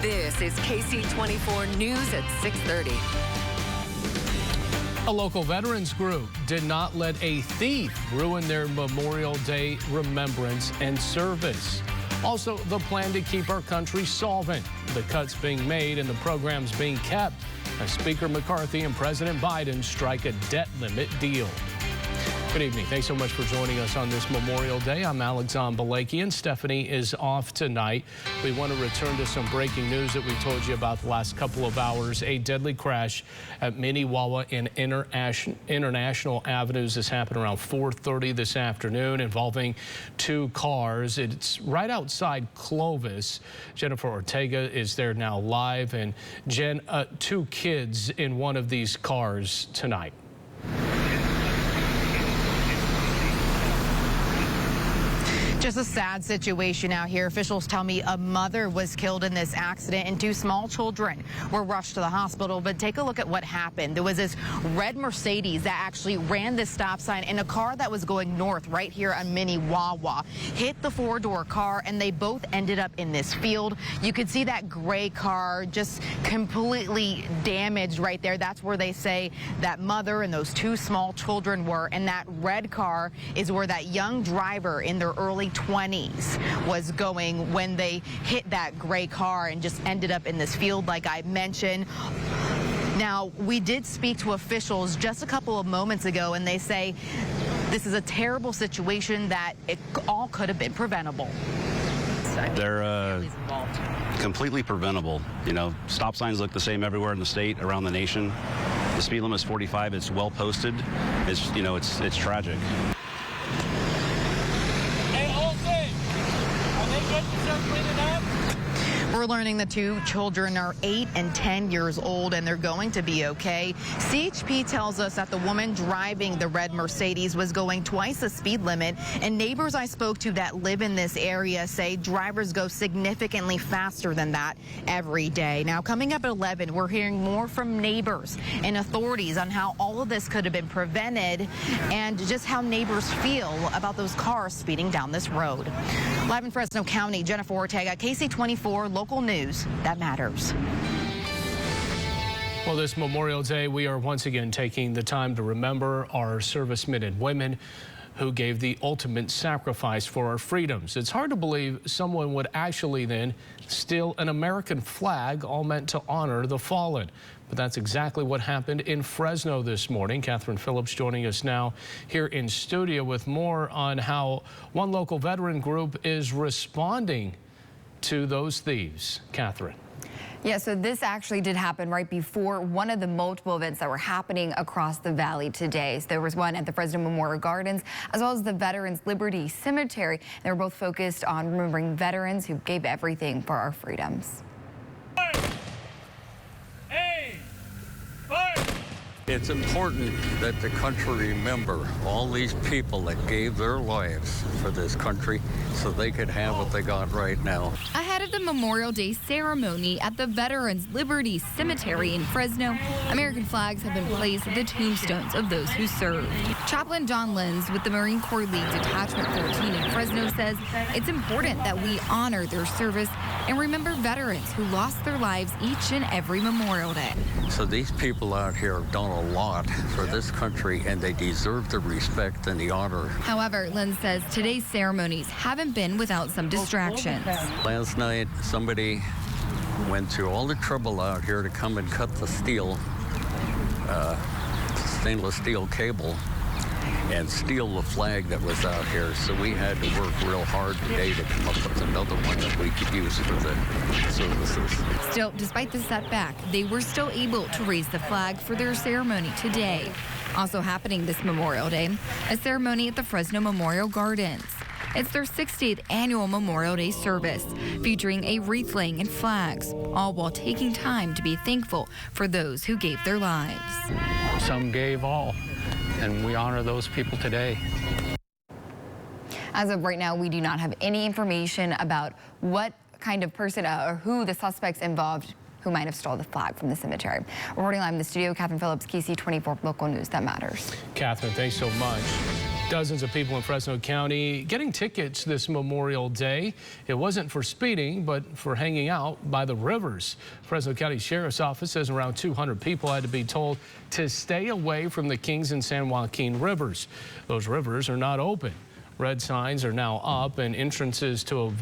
This is KC24 News at 6:30. A local veterans group did not let a thief ruin their Memorial Day remembrance and service. Also, the plan to keep our country solvent. The cuts being made and the programs being kept as Speaker McCarthy and President Biden strike a debt limit deal. Good evening. Thanks so much for joining us on this Memorial Day. I'm Alexander Balakian. Stephanie is off tonight. We want to return to some breaking news that we told you about the last couple of hours. A deadly crash at Mini Wawa in International Avenues. This happened around 4:30 this afternoon involving 2 cars. It's right outside Clovis. Jennifer Ortega is there now live. And Jen, 2 kids in one of these cars tonight. Just a sad situation out here. Officials tell me a mother was killed in this accident and 2 small children were rushed to the hospital. But take a look at what happened. There was this red Mercedes that actually ran this stop sign in a car that was going north right here on Mini Wawa. Hit the 4-door car, and they both ended up in this field. You could see that gray car just completely damaged right there. That's where they say that mother and those 2 small children were. And that red car is where that young driver in their early 20s was going when they hit that gray car and just ended up in this field like I mentioned. Now, we did speak to officials just a couple of moments ago, and they say this is a terrible situation that it all could have been preventable. They're completely preventable. You know, stop signs look the same everywhere in the state, around the nation. The speed limit is 45. It's well posted. It's, you know, it's tragic. We're We're learning the two children are 8 and 10 years old, and they're going to be okay. CHP tells us that the woman driving the red Mercedes was going twice the speed limit, and neighbors I spoke to that live in this area say drivers go significantly faster than that every day. Now, coming up at 11, we're hearing more from neighbors and authorities on how all of this could have been prevented and just how neighbors feel about those cars speeding down this road. Live in Fresno County, Jennifer Ortega, Ksee 24, local news that matters. Well, this Memorial Day, we are once again taking the time to remember our servicemen and women who gave the ultimate sacrifice for our freedoms. It's hard to believe someone would actually then steal an American flag, all meant to honor the fallen. But that's exactly what happened in Fresno this morning. Catherine Phillips joining us now here in studio with more on how one local veteran group is responding to those thieves. Catherine. Yeah, so this actually did happen right before one of the multiple events that were happening across the valley today. So there was one at the Fresno Memorial Gardens, as well as the Veterans Liberty Cemetery. They were both focused on remembering veterans who gave everything for our freedoms. It's important that the country remember all these people that gave their lives for this country so they could have what they got right now. Ahead of the Memorial Day ceremony at the Veterans Liberty Cemetery in Fresno, American flags have been placed at the tombstones of those who served. Chaplain John Lenz with the Marine Corps League Detachment 14 in Fresno says it's important that we honor their service and remember veterans who lost their lives each and every Memorial Day. So these people out here have done a lot for this country, and they deserve the respect and the honor. However, Lenz says today's ceremonies haven't been without some distractions. Last night, somebody went through all the trouble out here to come and cut the steel, stainless steel cable and steal the flag that was out here. So we had to work real hard today to come up with another one that we could use for the services. Still, despite the setback, they were still able to raise the flag for their ceremony today. Also happening this Memorial Day, a ceremony at the Fresno Memorial Gardens. It's their 60th annual Memorial Day service, featuring a wreath laying and flags, all while taking time to be thankful for those who gave their lives. Some gave all, and we honor those people today. As of right now, we do not have any information about what kind of person or who the suspects involved who might have stole the flag from the cemetery. Reporting live in the studio, Catherine Phillips, Ksee 24, local news that matters. Catherine, thanks so much. Dozens of people in Fresno County getting tickets this Memorial Day. It wasn't for speeding, but for hanging out by the rivers. Fresno County Sheriff's Office says around 200 people had to be told to stay away from the Kings and San Joaquin rivers. Those rivers are not open. Red signs are now up, and entrances to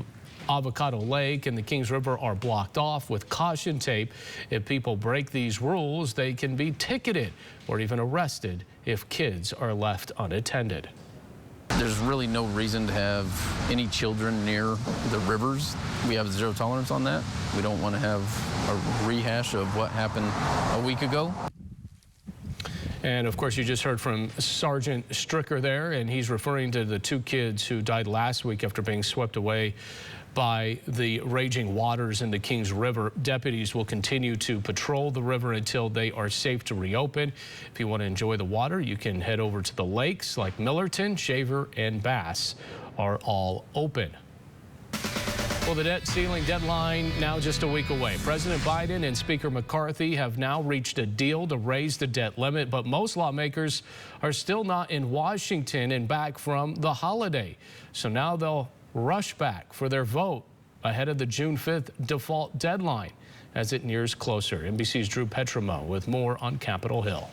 Avocado Lake and the Kings River are blocked off with caution tape. If people break these rules, they can be ticketed or even arrested if kids are left unattended. There's really no reason to have any children near the rivers. We have zero tolerance on that. We don't want to have a rehash of what happened a week ago. And of course, you just heard from Sergeant Stricker there, and he's referring to the two kids who died last week after being swept away by the raging waters in the Kings River. Deputies will continue to patrol the river until they are safe to reopen. If you want to enjoy the water, you can head over to the lakes like Millerton, Shaver, and Bass are all open. Well, the debt ceiling deadline now just a week away. President Biden and Speaker McCarthy have now reached a deal to raise the debt limit, but most lawmakers are still not in Washington and back from the holiday. So now they'll rush back for their vote ahead of the June 5th default deadline as it nears closer. NBC's Drew Petrimo with more on Capitol Hill.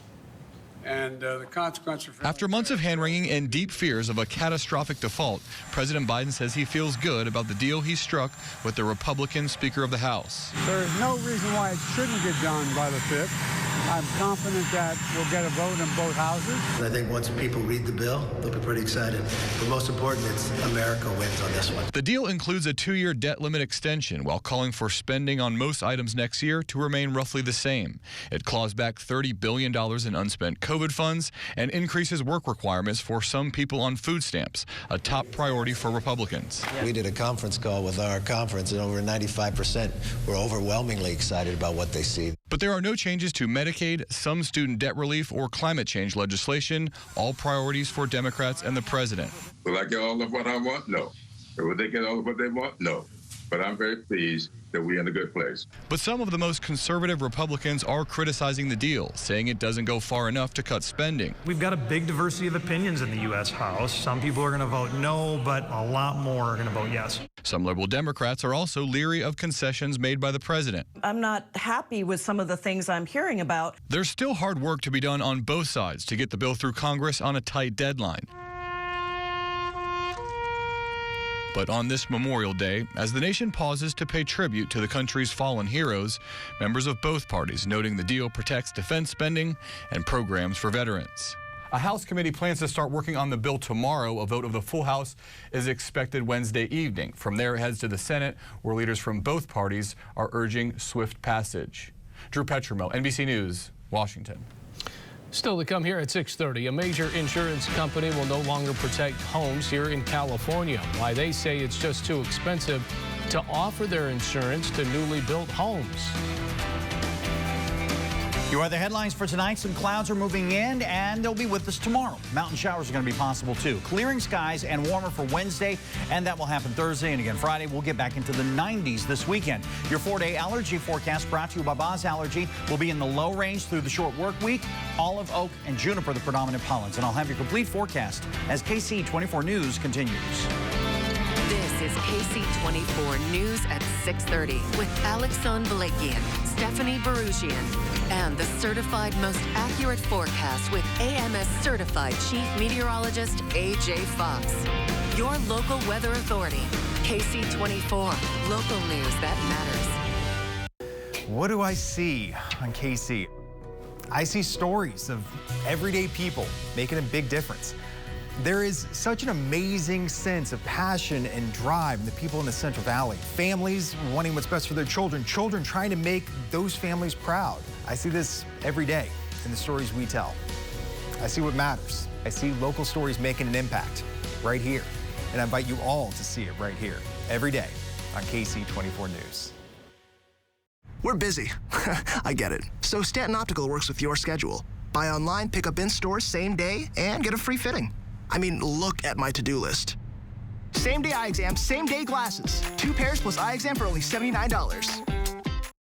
And the consequence of... After months of hand-wringing and deep fears of a catastrophic default, President Biden says he feels good about the deal he struck with the Republican Speaker of the House. There is no reason why it shouldn't get done by the 5th. I'm confident that we'll get a vote in both houses. I think once people read the bill, they'll be pretty excited. But most important, it's America wins on this one. The deal includes a 2-year debt limit extension while calling for spending on most items next year to remain roughly the same. It claws back $30 billion in unspent COVID COVID funds and increases work requirements for some people on food stamps, a top priority for Republicans. We did a conference call with our conference, and over 95% were overwhelmingly excited about what they see. But there are no changes to Medicaid, some student debt relief, or climate change legislation, all priorities for Democrats and the president. Will I get all of what I want? No. Or will they get all of what they want? No. But I'm very pleased that we're in a good place. But some of the most conservative Republicans are criticizing the deal, saying it doesn't go far enough to cut spending. We've got a big diversity of opinions in the U.S. House. Some people are going to vote no, but a lot more are going to vote yes. Some liberal Democrats are also leery of concessions made by the president. I'm not happy with some of the things I'm hearing about. There's still hard work to be done on both sides to get the bill through Congress on a tight deadline. But on this Memorial Day, as the nation pauses to pay tribute to the country's fallen heroes, members of both parties noting the deal protects defense spending and programs for veterans. A House committee plans to start working on the bill tomorrow. A vote of the full House is expected Wednesday evening. From there, it heads to the Senate, where leaders from both parties are urging swift passage. Drew Petrimo, NBC News, Washington. Still to come here at 6:30, a major insurance company will no longer protect homes here in California. Why they say it's just too expensive to offer their insurance to newly built homes. You are the headlines for tonight. Some clouds are moving in, and they'll be with us tomorrow. Mountain showers are going to be possible, too. Clearing skies and warmer for Wednesday, and that will happen Thursday. And again, Friday, we'll get back into the 90s this weekend. Your 4-day allergy forecast brought to you by Boz Allergy will be in the low range through the short work week. Olive, oak, and juniper the predominant pollens. And I'll have your complete forecast as Ksee 24 News continues. This is Ksee 24 News at 6:30 with Alexon Balakian, Stephanie Barugian, and the certified most accurate forecast with AMS certified Chief Meteorologist AJ Fox. Your local weather authority, Ksee 24, local news that matters. What do I see on Ksee? I see stories of everyday people making a big difference. There is such an amazing sense of passion and drive in the people in the Central Valley. Families wanting what's best for their children, children trying to make those families proud. I see this every day in the stories we tell. I see what matters. I see local stories making an impact right here. And I invite you all to see it right here, every day on Ksee 24 News. We're busy. I get it. So Stanton Optical works with your schedule. Buy online, pick up in store same day, and get a free fitting. I mean, look at my to-do list. Same-day eye exam, same-day glasses. 2 pairs plus eye exam for only $79.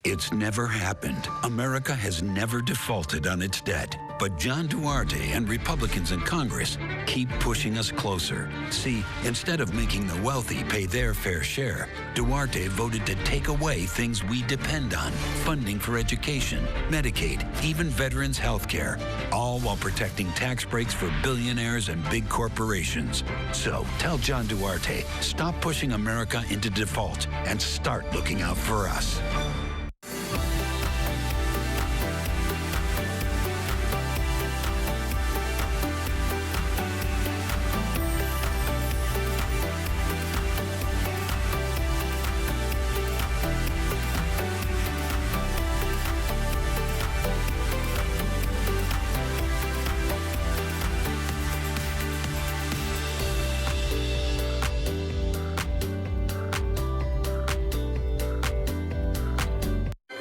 It's never happened. America has never defaulted on its debt. But John Duarte and Republicans in Congress keep pushing us closer. See, instead of making the wealthy pay their fair share, Duarte voted to take away things we depend on. Funding for education, Medicaid, even veterans' health care. All while protecting tax breaks for billionaires and big corporations. So tell John Duarte, stop pushing America into default and start looking out for us.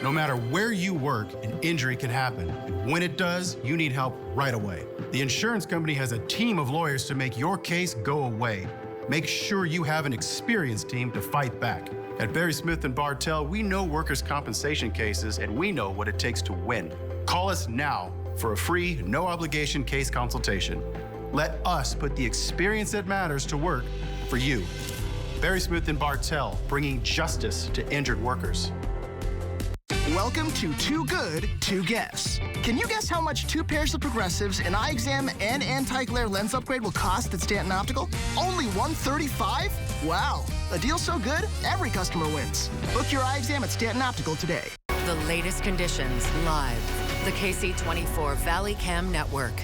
No matter where you work, an injury can happen. And when it does, you need help right away. The insurance company has a team of lawyers to make your case go away. Make sure you have an experienced team to fight back. At Barry Smith & Bartell, we know workers' compensation cases, and we know what it takes to win. Call us now for a free, no-obligation case consultation. Let us put the experience that matters to work for you. Barry Smith & Bartell, bringing justice to injured workers. Welcome to Too Good to Guess. Can you guess how much 2 pairs of progressives, an eye exam, and anti-glare lens upgrade will cost at Stanton Optical? Only $135? Wow, a deal so good, every customer wins. Book your eye exam at Stanton Optical today. The latest conditions live. The Ksee 24 Valley Cam Network.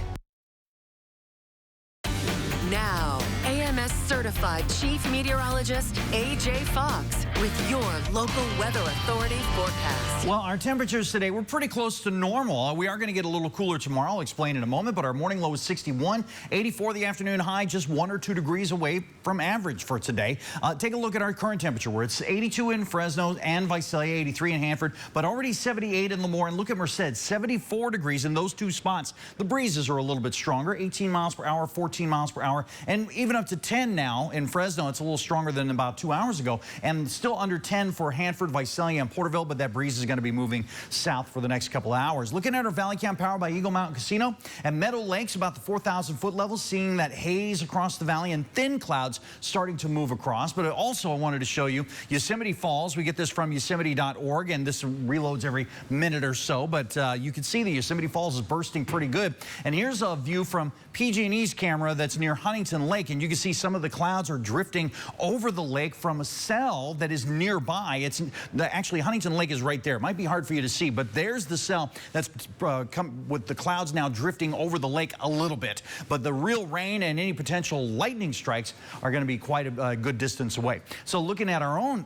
Now, AMS certified chief meteorologist, AJ Fox, with your local weather authority forecast. Well, our temperatures today, we're pretty close to normal. We are going to get a little cooler tomorrow. I'll explain in a moment, but our morning low is 61, 84 the afternoon high, just 1 or 2 degrees away from average for today. Take a look at our current temperature, where it's 82 in Fresno and Visalia, 83 in Hanford, but already 78 in Lemoore. And look at Merced, 74 degrees in those two spots. The breezes are a little bit stronger, 18 miles per hour, 14 miles per hour, and even up to 10 now in Fresno. It's a little stronger than about 2 hours ago, and still under 10 for Hanford, Visalia, and Porterville, but that breeze is going to be moving south for the next couple of hours. Looking at our valley cam powered by Eagle Mountain Casino and Meadow Lakes, about the 4,000-foot level, seeing that haze across the valley and thin clouds starting to move across. But also I wanted to show you Yosemite Falls. We get this from yosemite.org, and this reloads every minute or so, but you can see the Yosemite Falls is bursting pretty good. And here's a view from PG&E's camera that's near Huntington Lake, and you can see some of the clouds are drifting over the lake from a cell that is nearby. It's actually Huntington Lake is right there. It might be hard for you to see, but there's the cell that's come with the clouds now drifting over the lake a little bit. But the real rain and any potential lightning strikes are going to be quite a good distance away. So looking at our own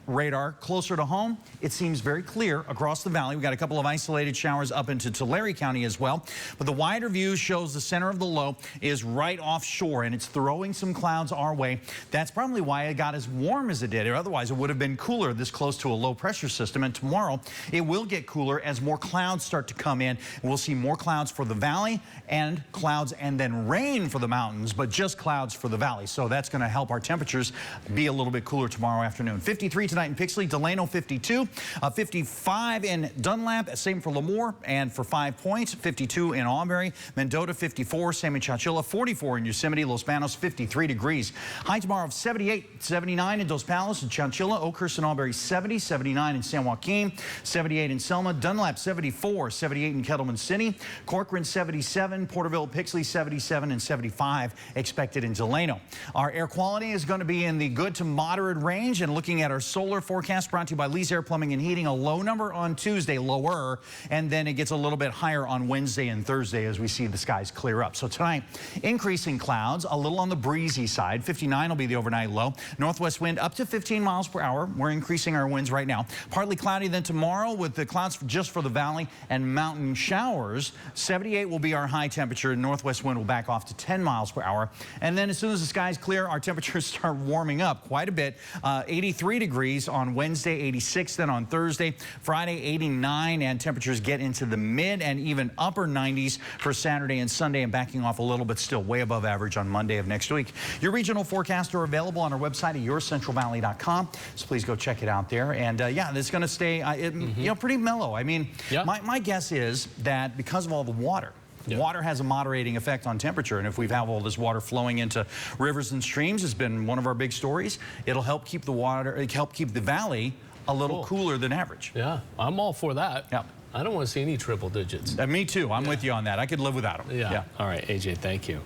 radar closer to home, it seems very clear across the valley. We got a couple of isolated showers up into Tulare County as well, but the wider view shows the center of the low is right offshore, and it's throwing some clouds our way. That's probably why it got as warm as it did. Otherwise, it would have been cooler this close to a low pressure system. And tomorrow, it will get cooler as more clouds start to come in. We'll see more clouds for the valley and clouds and then rain for the mountains, but just clouds for the valley. So that's going to help our temperatures be a little bit cooler tomorrow afternoon. 53 tonight in Pixley, Delano 52, 55 in Dunlap, same for Lemoore, and for 5 points, 52 in Auberry, Mendota 54, San Chachilla 44 in Yosemite, Los Banos 53 degrees. High tomorrow of 78, 79 in Dos Palos and Chachilla, Oakhurst and Auberry 70, 79 in San Joaquin, 78 in Selma, Dunlap 74, 78 in Kettleman City, Corcoran 77, Porterville, Pixley 77 and 75 expected in Delano. Our air quality is going to be in the good to moderate range, and looking at our solar forecast brought to you by Lee's Air Plumbing and Heating, a low number on Tuesday, lower, and then it gets a little bit higher on Wednesday and Thursday as we see the skies clear up. So tonight, increasing clouds, a little on the breezy side. 59 will be the overnight low. Northwest wind up to 15 miles per hour. We're increasing our winds right now. Partly cloudy then tomorrow with the clouds just for the valley and mountain showers. 78 will be our high temperature. Northwest wind will back off to 10 miles per hour. And then as soon as the skies clear, our temperatures start warming up quite a bit. 83 degrees on Wednesday, 86 then on Thursday, Friday 89, and temperatures get into the mid and even upper 90s for Saturday and Sunday, and backing off a little bit, still way above average on Monday of next week. Your regional forecasts are available on our website at yourcentralvalley.com, so please go check it out there. And yeah, it's going to stay you know, pretty mellow. I mean, my guess is that because of all the water, water has a moderating effect on temperature, and if we have all this water flowing into rivers and streams, it's been one of our big stories. It'll help keep the water, help keep the valley a little cooler than average. Yeah, I'm all for that. Yeah. I don't want to see any triple digits. Me too. I'm with you on that. I could live without them. Yeah. All right, AJ, thank you.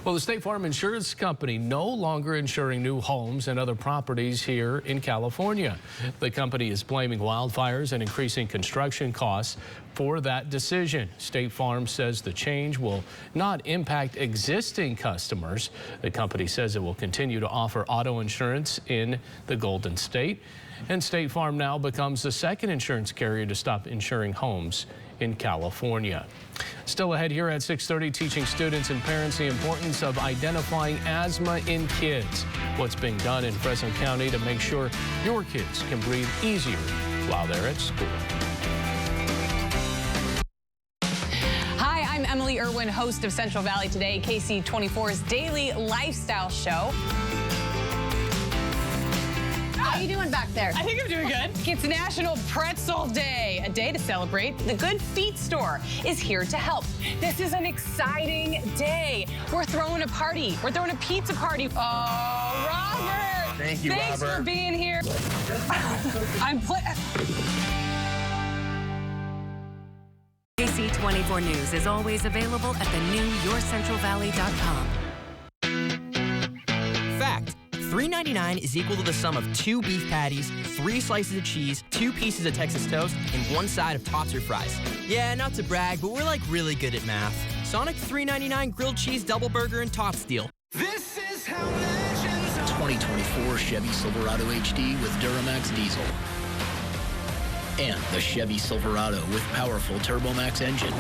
Well, the State Farm Insurance Company no longer insuring new homes and other properties here in California. The company is blaming wildfires and increasing construction costs for that decision. State Farm says the change will not impact existing customers. The company says it will continue to offer auto insurance in the Golden State. And State Farm now becomes the second insurance carrier to stop insuring homes in California. Still ahead here at 6:30, teaching students and parents the importance of identifying asthma in kids. What's being done in Fresno County to make sure your kids can breathe easier while they're at school. Hi, I'm Emily Irwin, host of Central Valley Today, KC24's daily lifestyle show. How are you doing back there? I think I'm doing good. It's National Pretzel Day, a day to celebrate. The Good Feet store is here to help. This is an exciting day. We're throwing a party. We're throwing a pizza party. Oh, Robert. Thank you, Thanks Robert. for being here. KC24 News is always available at the new yourcentralvalley.com. Fact. $3.99 is equal to the sum of 2 beef patties, 3 slices of cheese, 2 pieces of Texas toast, and 1 side of tots or fries. Yeah, not to brag, but we're like really good at math. Sonic $3.99 grilled cheese double burger and tots deal. This is how 2024 Chevy Silverado HD with Duramax diesel. And the Chevy Silverado with powerful TurboMax engine.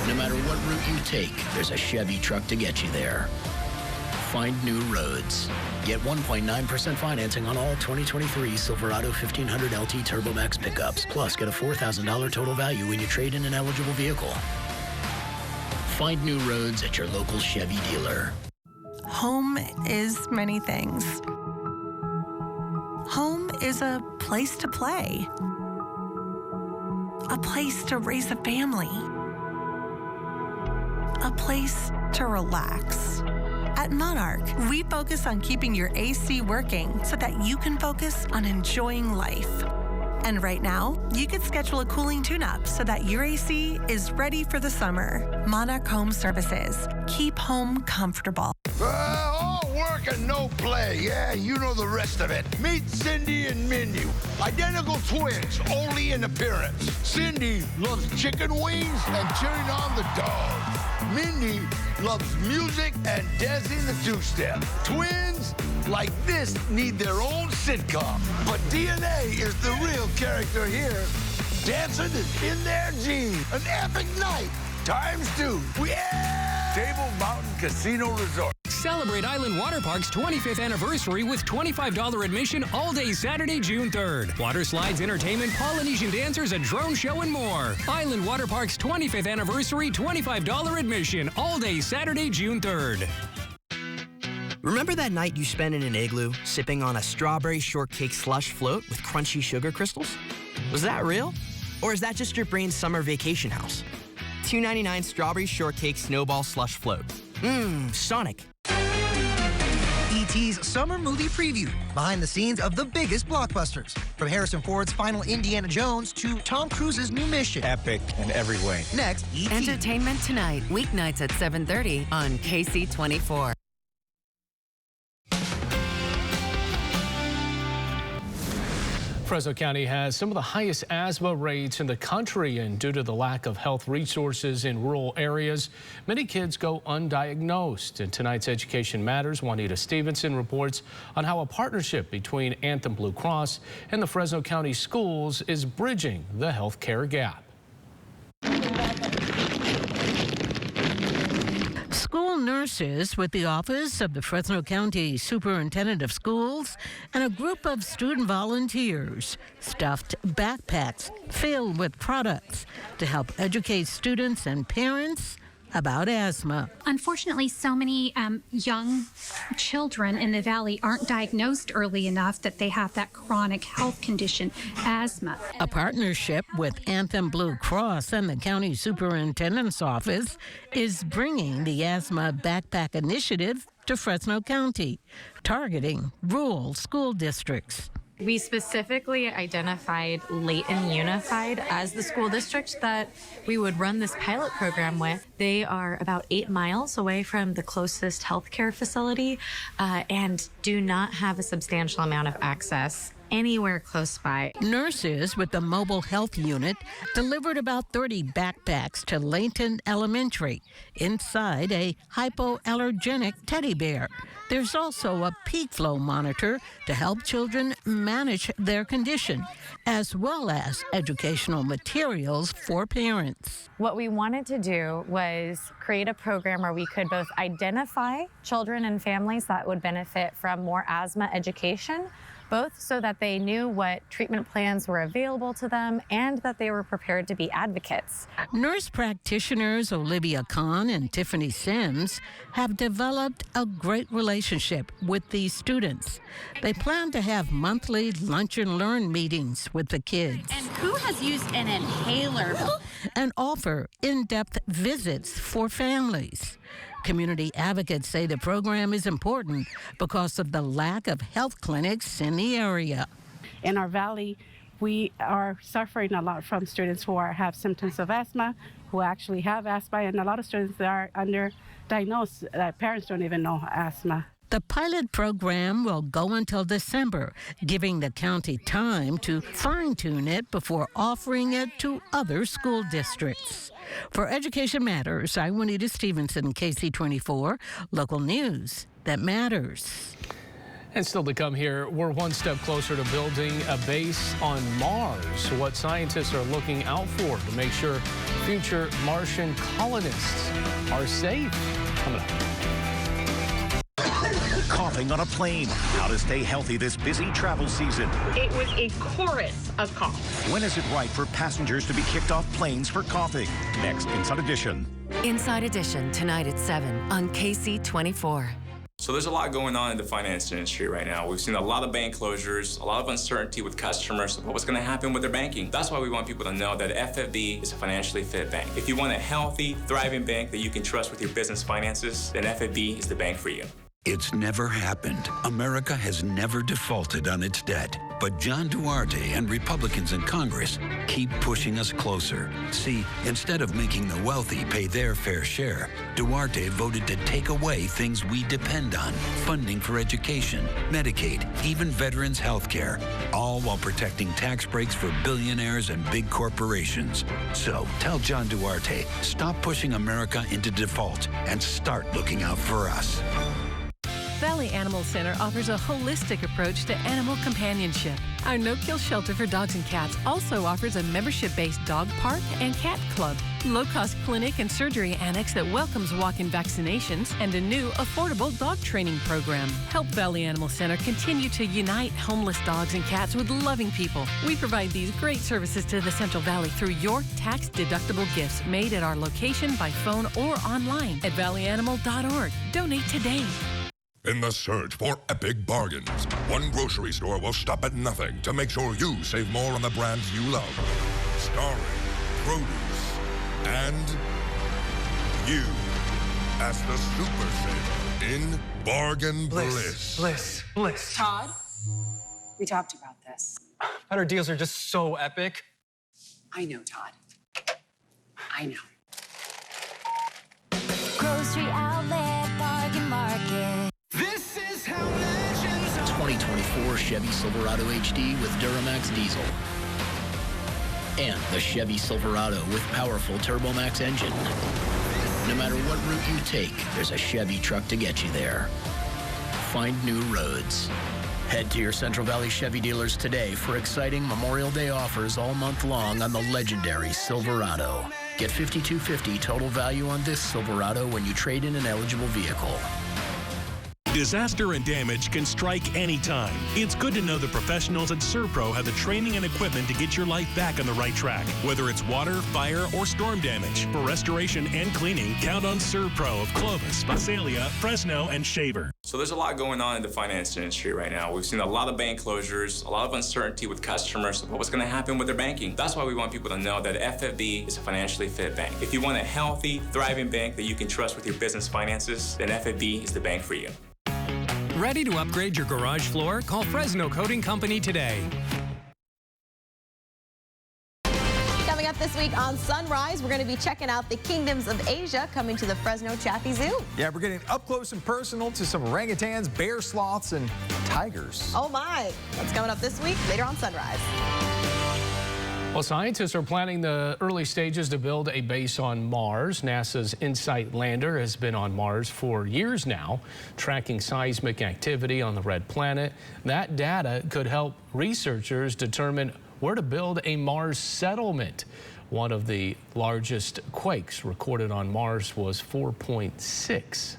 No matter what route you take, there's a Chevy truck to get you there. Find new roads. Get 1.9% financing on all 2023 Silverado 1500 LT TurboMax pickups. Plus, get a $4,000 total value when you trade in an eligible vehicle. Find new roads at your local Chevy dealer. Home is many things. Home is a place to play, a place to raise a family, a place to relax. At Monarch, we focus on keeping your AC working so that you can focus on enjoying life. And right now, you can schedule a cooling tune-up so that your AC is ready for the summer. Monarch Home Services. Keep home comfortable. All work and no play. Yeah, you know the rest of it. Meet Cindy and Mindy. Identical twins, only in appearance. Cindy loves chicken wings and cheering on the dog. Mindy loves music and dancing the two-step. Twins like this need their own sitcom. But DNA is the real character here. Dancing is in their genes. An epic night ×2. Yeah! Table Mountain Casino Resort. Celebrate Island Water Park's 25th anniversary with $25 admission all day Saturday, June 3rd. Water slides, entertainment, Polynesian dancers, a drone show, and more. Island Water Park's 25th anniversary, $25 admission all day Saturday, June 3rd. Remember that night you spent in an igloo, sipping on a strawberry shortcake slush float with crunchy sugar crystals? Was that real? Or is that just your brain's summer vacation house? $2.99 strawberry shortcake snowball slush float. Sonic. E.T.'s summer movie preview, behind the scenes of the biggest blockbusters. From Harrison Ford's final Indiana Jones to Tom Cruise's new mission. Epic in every way. Next, E.T. Entertainment Tonight, weeknights at 7:30 on KC24. Fresno County has some of the highest asthma rates in the country, and due to the lack of health resources in rural areas, many kids go undiagnosed. In tonight's Education Matters, Juanita Stevenson reports on how a partnership between Anthem Blue Cross and the Fresno County schools is bridging the health care gap. School nurses with the Office of the Fresno County Superintendent of Schools and a group of student volunteers stuffed backpacks filled with products to help educate students and parents about asthma. Unfortunately, so many young children in the valley aren't diagnosed early enough that they have that chronic health condition, asthma. A partnership with Anthem Blue Cross and the County Superintendent's Office is bringing the Asthma Backpack Initiative to Fresno County, targeting rural school districts. We specifically identified Layton Unified as the school district that we would run this pilot program with. They are about 8 miles away from the closest healthcare facility and do not have a substantial amount of access anywhere close by. Nurses with the mobile health unit delivered about 30 backpacks to Layton Elementary inside a hypoallergenic teddy bear. There's also a peak flow monitor to help children manage their condition, as well as educational materials for parents. What we wanted to do was create a program where we could both identify children and families that would benefit from more asthma education, both so that they knew what treatment plans were available to them and that they were prepared to be advocates. Nurse practitioners Olivia Kahn and Tiffany Sims have developed a great relationship with these students. They plan to have monthly lunch and learn meetings with the kids. And who has used an inhaler? And offer in-depth visits for families. Community advocates say the program is important because of the lack of health clinics in the area. In our valley, we are suffering a lot from students who have symptoms of asthma, who actually have asthma, and a lot of students that are underdiagnosed, that parents don't even know asthma. The pilot program will go until December, giving the county time to fine-tune it before offering it to other school districts. For Education Matters, I'm Juanita Stevenson, KC24, local news that matters. And still to come here, we're one step closer to building a base on Mars. What scientists are looking out for to make sure future Martian colonists are safe. Coming up. Coughing on a plane. How to stay healthy this busy travel season. It was a chorus of coughs. When is it right for passengers to be kicked off planes for coughing? Next, Inside Edition. Inside Edition, tonight at 7 on Ksee 24. So there's a lot going on in the finance industry right now. We've seen a lot of bank closures, a lot of uncertainty with customers about what's going to happen with their banking. That's why we want people to know that FFB is a financially fit bank. If you want a healthy, thriving bank that you can trust with your business finances, then FFB is the bank for you. It's never happened. America has never defaulted on its debt. But John Duarte and Republicans in Congress keep pushing us closer. See, instead of making the wealthy pay their fair share, Duarte voted to take away things we depend on. Funding for education, Medicaid, even veterans' health care. All while protecting tax breaks for billionaires and big corporations. So tell John Duarte, stop pushing America into default and start looking out for us. Valley Animal Center offers a holistic approach to animal companionship. Our no-kill shelter for dogs and cats also offers a membership-based dog park and cat club, low-cost clinic and surgery annex that welcomes walk-in vaccinations, and a new affordable dog training program. Help Valley Animal Center continue to unite homeless dogs and cats with loving people. We provide these great services to the Central Valley through your tax-deductible gifts made at our location by phone or online at valleyanimal.org. Donate today. In the search for epic bargains, one grocery store will stop at nothing to make sure you save more on the brands you love. Starring produce and you as the super saver in Bargain Bliss. Bliss. Todd, we talked about this. Better deals are just so epic. I know, Todd. I know. Grocery outlet, bargain market. This is how legends are. 2024 Chevy Silverado HD with Duramax diesel. And the Chevy Silverado with powerful TurboMax engine. No matter what route you take, there's a Chevy truck to get you there. Find new roads. Head to your Central Valley Chevy dealers today for exciting Memorial Day offers all month long on the legendary Silverado. Get $5,250 total value on this Silverado when you trade in an eligible vehicle. Disaster and damage can strike anytime. It's good to know the professionals at Servpro have the training and equipment to get your life back on the right track. Whether it's water, fire, or storm damage, for restoration and cleaning, count on Servpro of Clovis, Visalia, Fresno, and Shaver. So there's a lot going on in the finance industry right now. We've seen a lot of bank closures, a lot of uncertainty with customers about what's going to happen with their banking. That's why we want people to know that FFB is a financially fit bank. If you want a healthy, thriving bank that you can trust with your business finances, then FFB is the bank for you. Ready to upgrade your garage floor? Call Fresno Coating Company today. Coming up this week on Sunrise, we're going to be checking out the kingdoms of Asia coming to the Fresno Chaffee Zoo. Yeah, we're getting up close and personal to some orangutans, bear sloths, and tigers. Oh my! What's coming up this week? Later on Sunrise. Well, scientists are planning the early stages to build a base on Mars. NASA's InSight lander has been on Mars for years now, tracking seismic activity on the red planet. That data could help researchers determine where to build a Mars settlement. One of the largest quakes recorded on Mars was 4.6.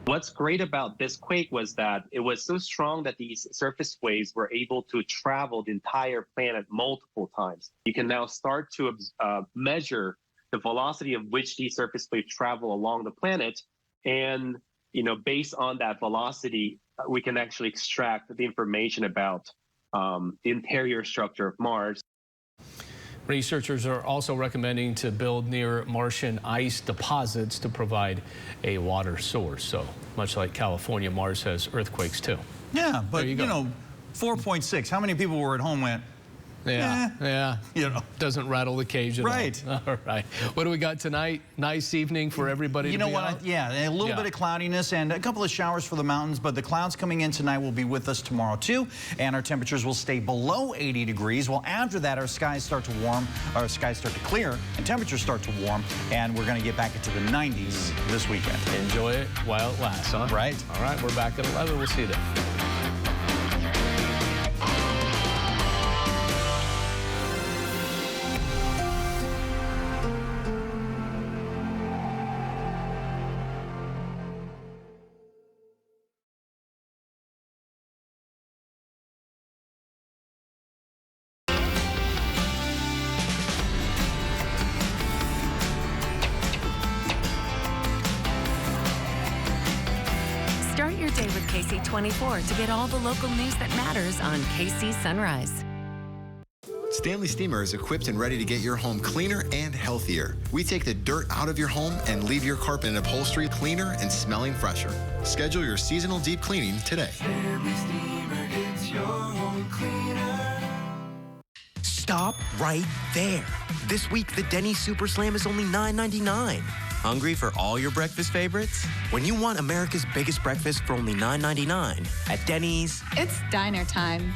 What's great about this quake was that it was so strong that these surface waves were able to travel the entire planet multiple times. You can now start to measure the velocity of which these surface waves travel along the planet. And, based on that velocity, we can actually extract the information about the interior structure of Mars. Researchers are also recommending to build near Martian ice deposits to provide a water source. So much like California, Mars has earthquakes too. Yeah, but you know, 4.6. How many people were at home went, Yeah. You know, doesn't rattle the cage at all. Right. All right. What do we got tonight? Nice evening for everybody. You to know be what? out? A little bit of cloudiness and a couple of showers for the mountains, but the clouds coming in tonight will be with us tomorrow too, and our temperatures will stay below 80 degrees. Well, after that, our skies start to warm, our skies start to clear, and temperatures start to warm, and we're going to get back into the 90s this weekend. Enjoy it while it lasts, huh? Right. All right. We're back at 11. We'll see you then. Start your day with Ksee 24 to get all the local news that matters on Ksee Sunrise. Stanley Steamer is equipped and ready to get your home cleaner and healthier. We take the dirt out of your home and leave your carpet and upholstery cleaner and smelling fresher. Schedule your seasonal deep cleaning today. Stanley Steamer gets your home cleaner. Stop right there. This week, the Denny's Super Slam is only $9.99. Hungry for all your breakfast favorites? When you want America's biggest breakfast for only $9.99 at Denny's, it's diner time.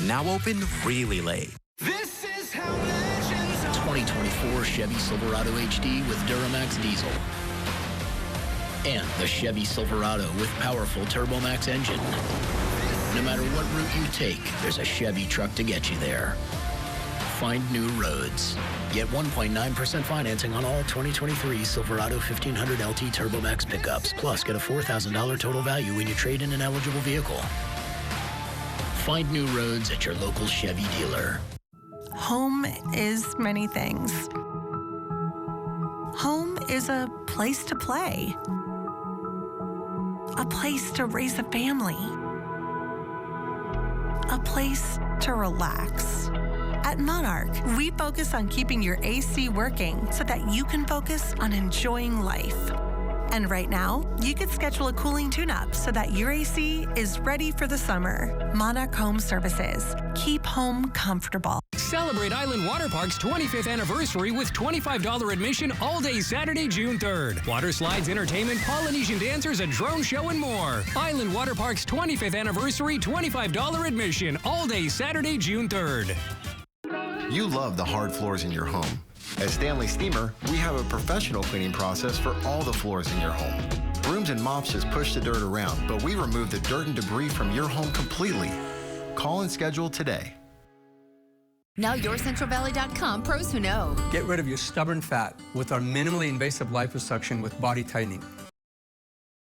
Now open really late. This is how legends are. 2024 Chevy Silverado HD with Duramax diesel. And the Chevy Silverado with powerful TurboMax engine. No matter what route you take, there's a Chevy truck to get you there. Find new roads. Get 1.9% financing on all 2023 Silverado 1500 LT TurboMax pickups. Plus, get a $4,000 total value when you trade in an eligible vehicle. Find new roads at your local Chevy dealer. Home is many things. Home is a place to play. A place to raise a family. A place to relax. At Monarch, we focus on keeping your AC working so that you can focus on enjoying life. And right now, you could schedule a cooling tune-up so that your AC is ready for the summer. Monarch Home Services. Keep home comfortable. Celebrate Island Water Park's 25th anniversary with $25 admission all day Saturday, June 3rd. Water slides, entertainment, Polynesian dancers, a drone show, and more. Island Water Park's 25th anniversary, $25 admission all day Saturday, June 3rd. You love the hard floors in your home. At Stanley Steamer, we have a professional cleaning process for all the floors in your home. Brooms and mops just push the dirt around, but we remove the dirt and debris from your home completely. Call and schedule today. Now YourCentralValley.com pros who know. Get rid of your stubborn fat with our minimally invasive liposuction with body tightening.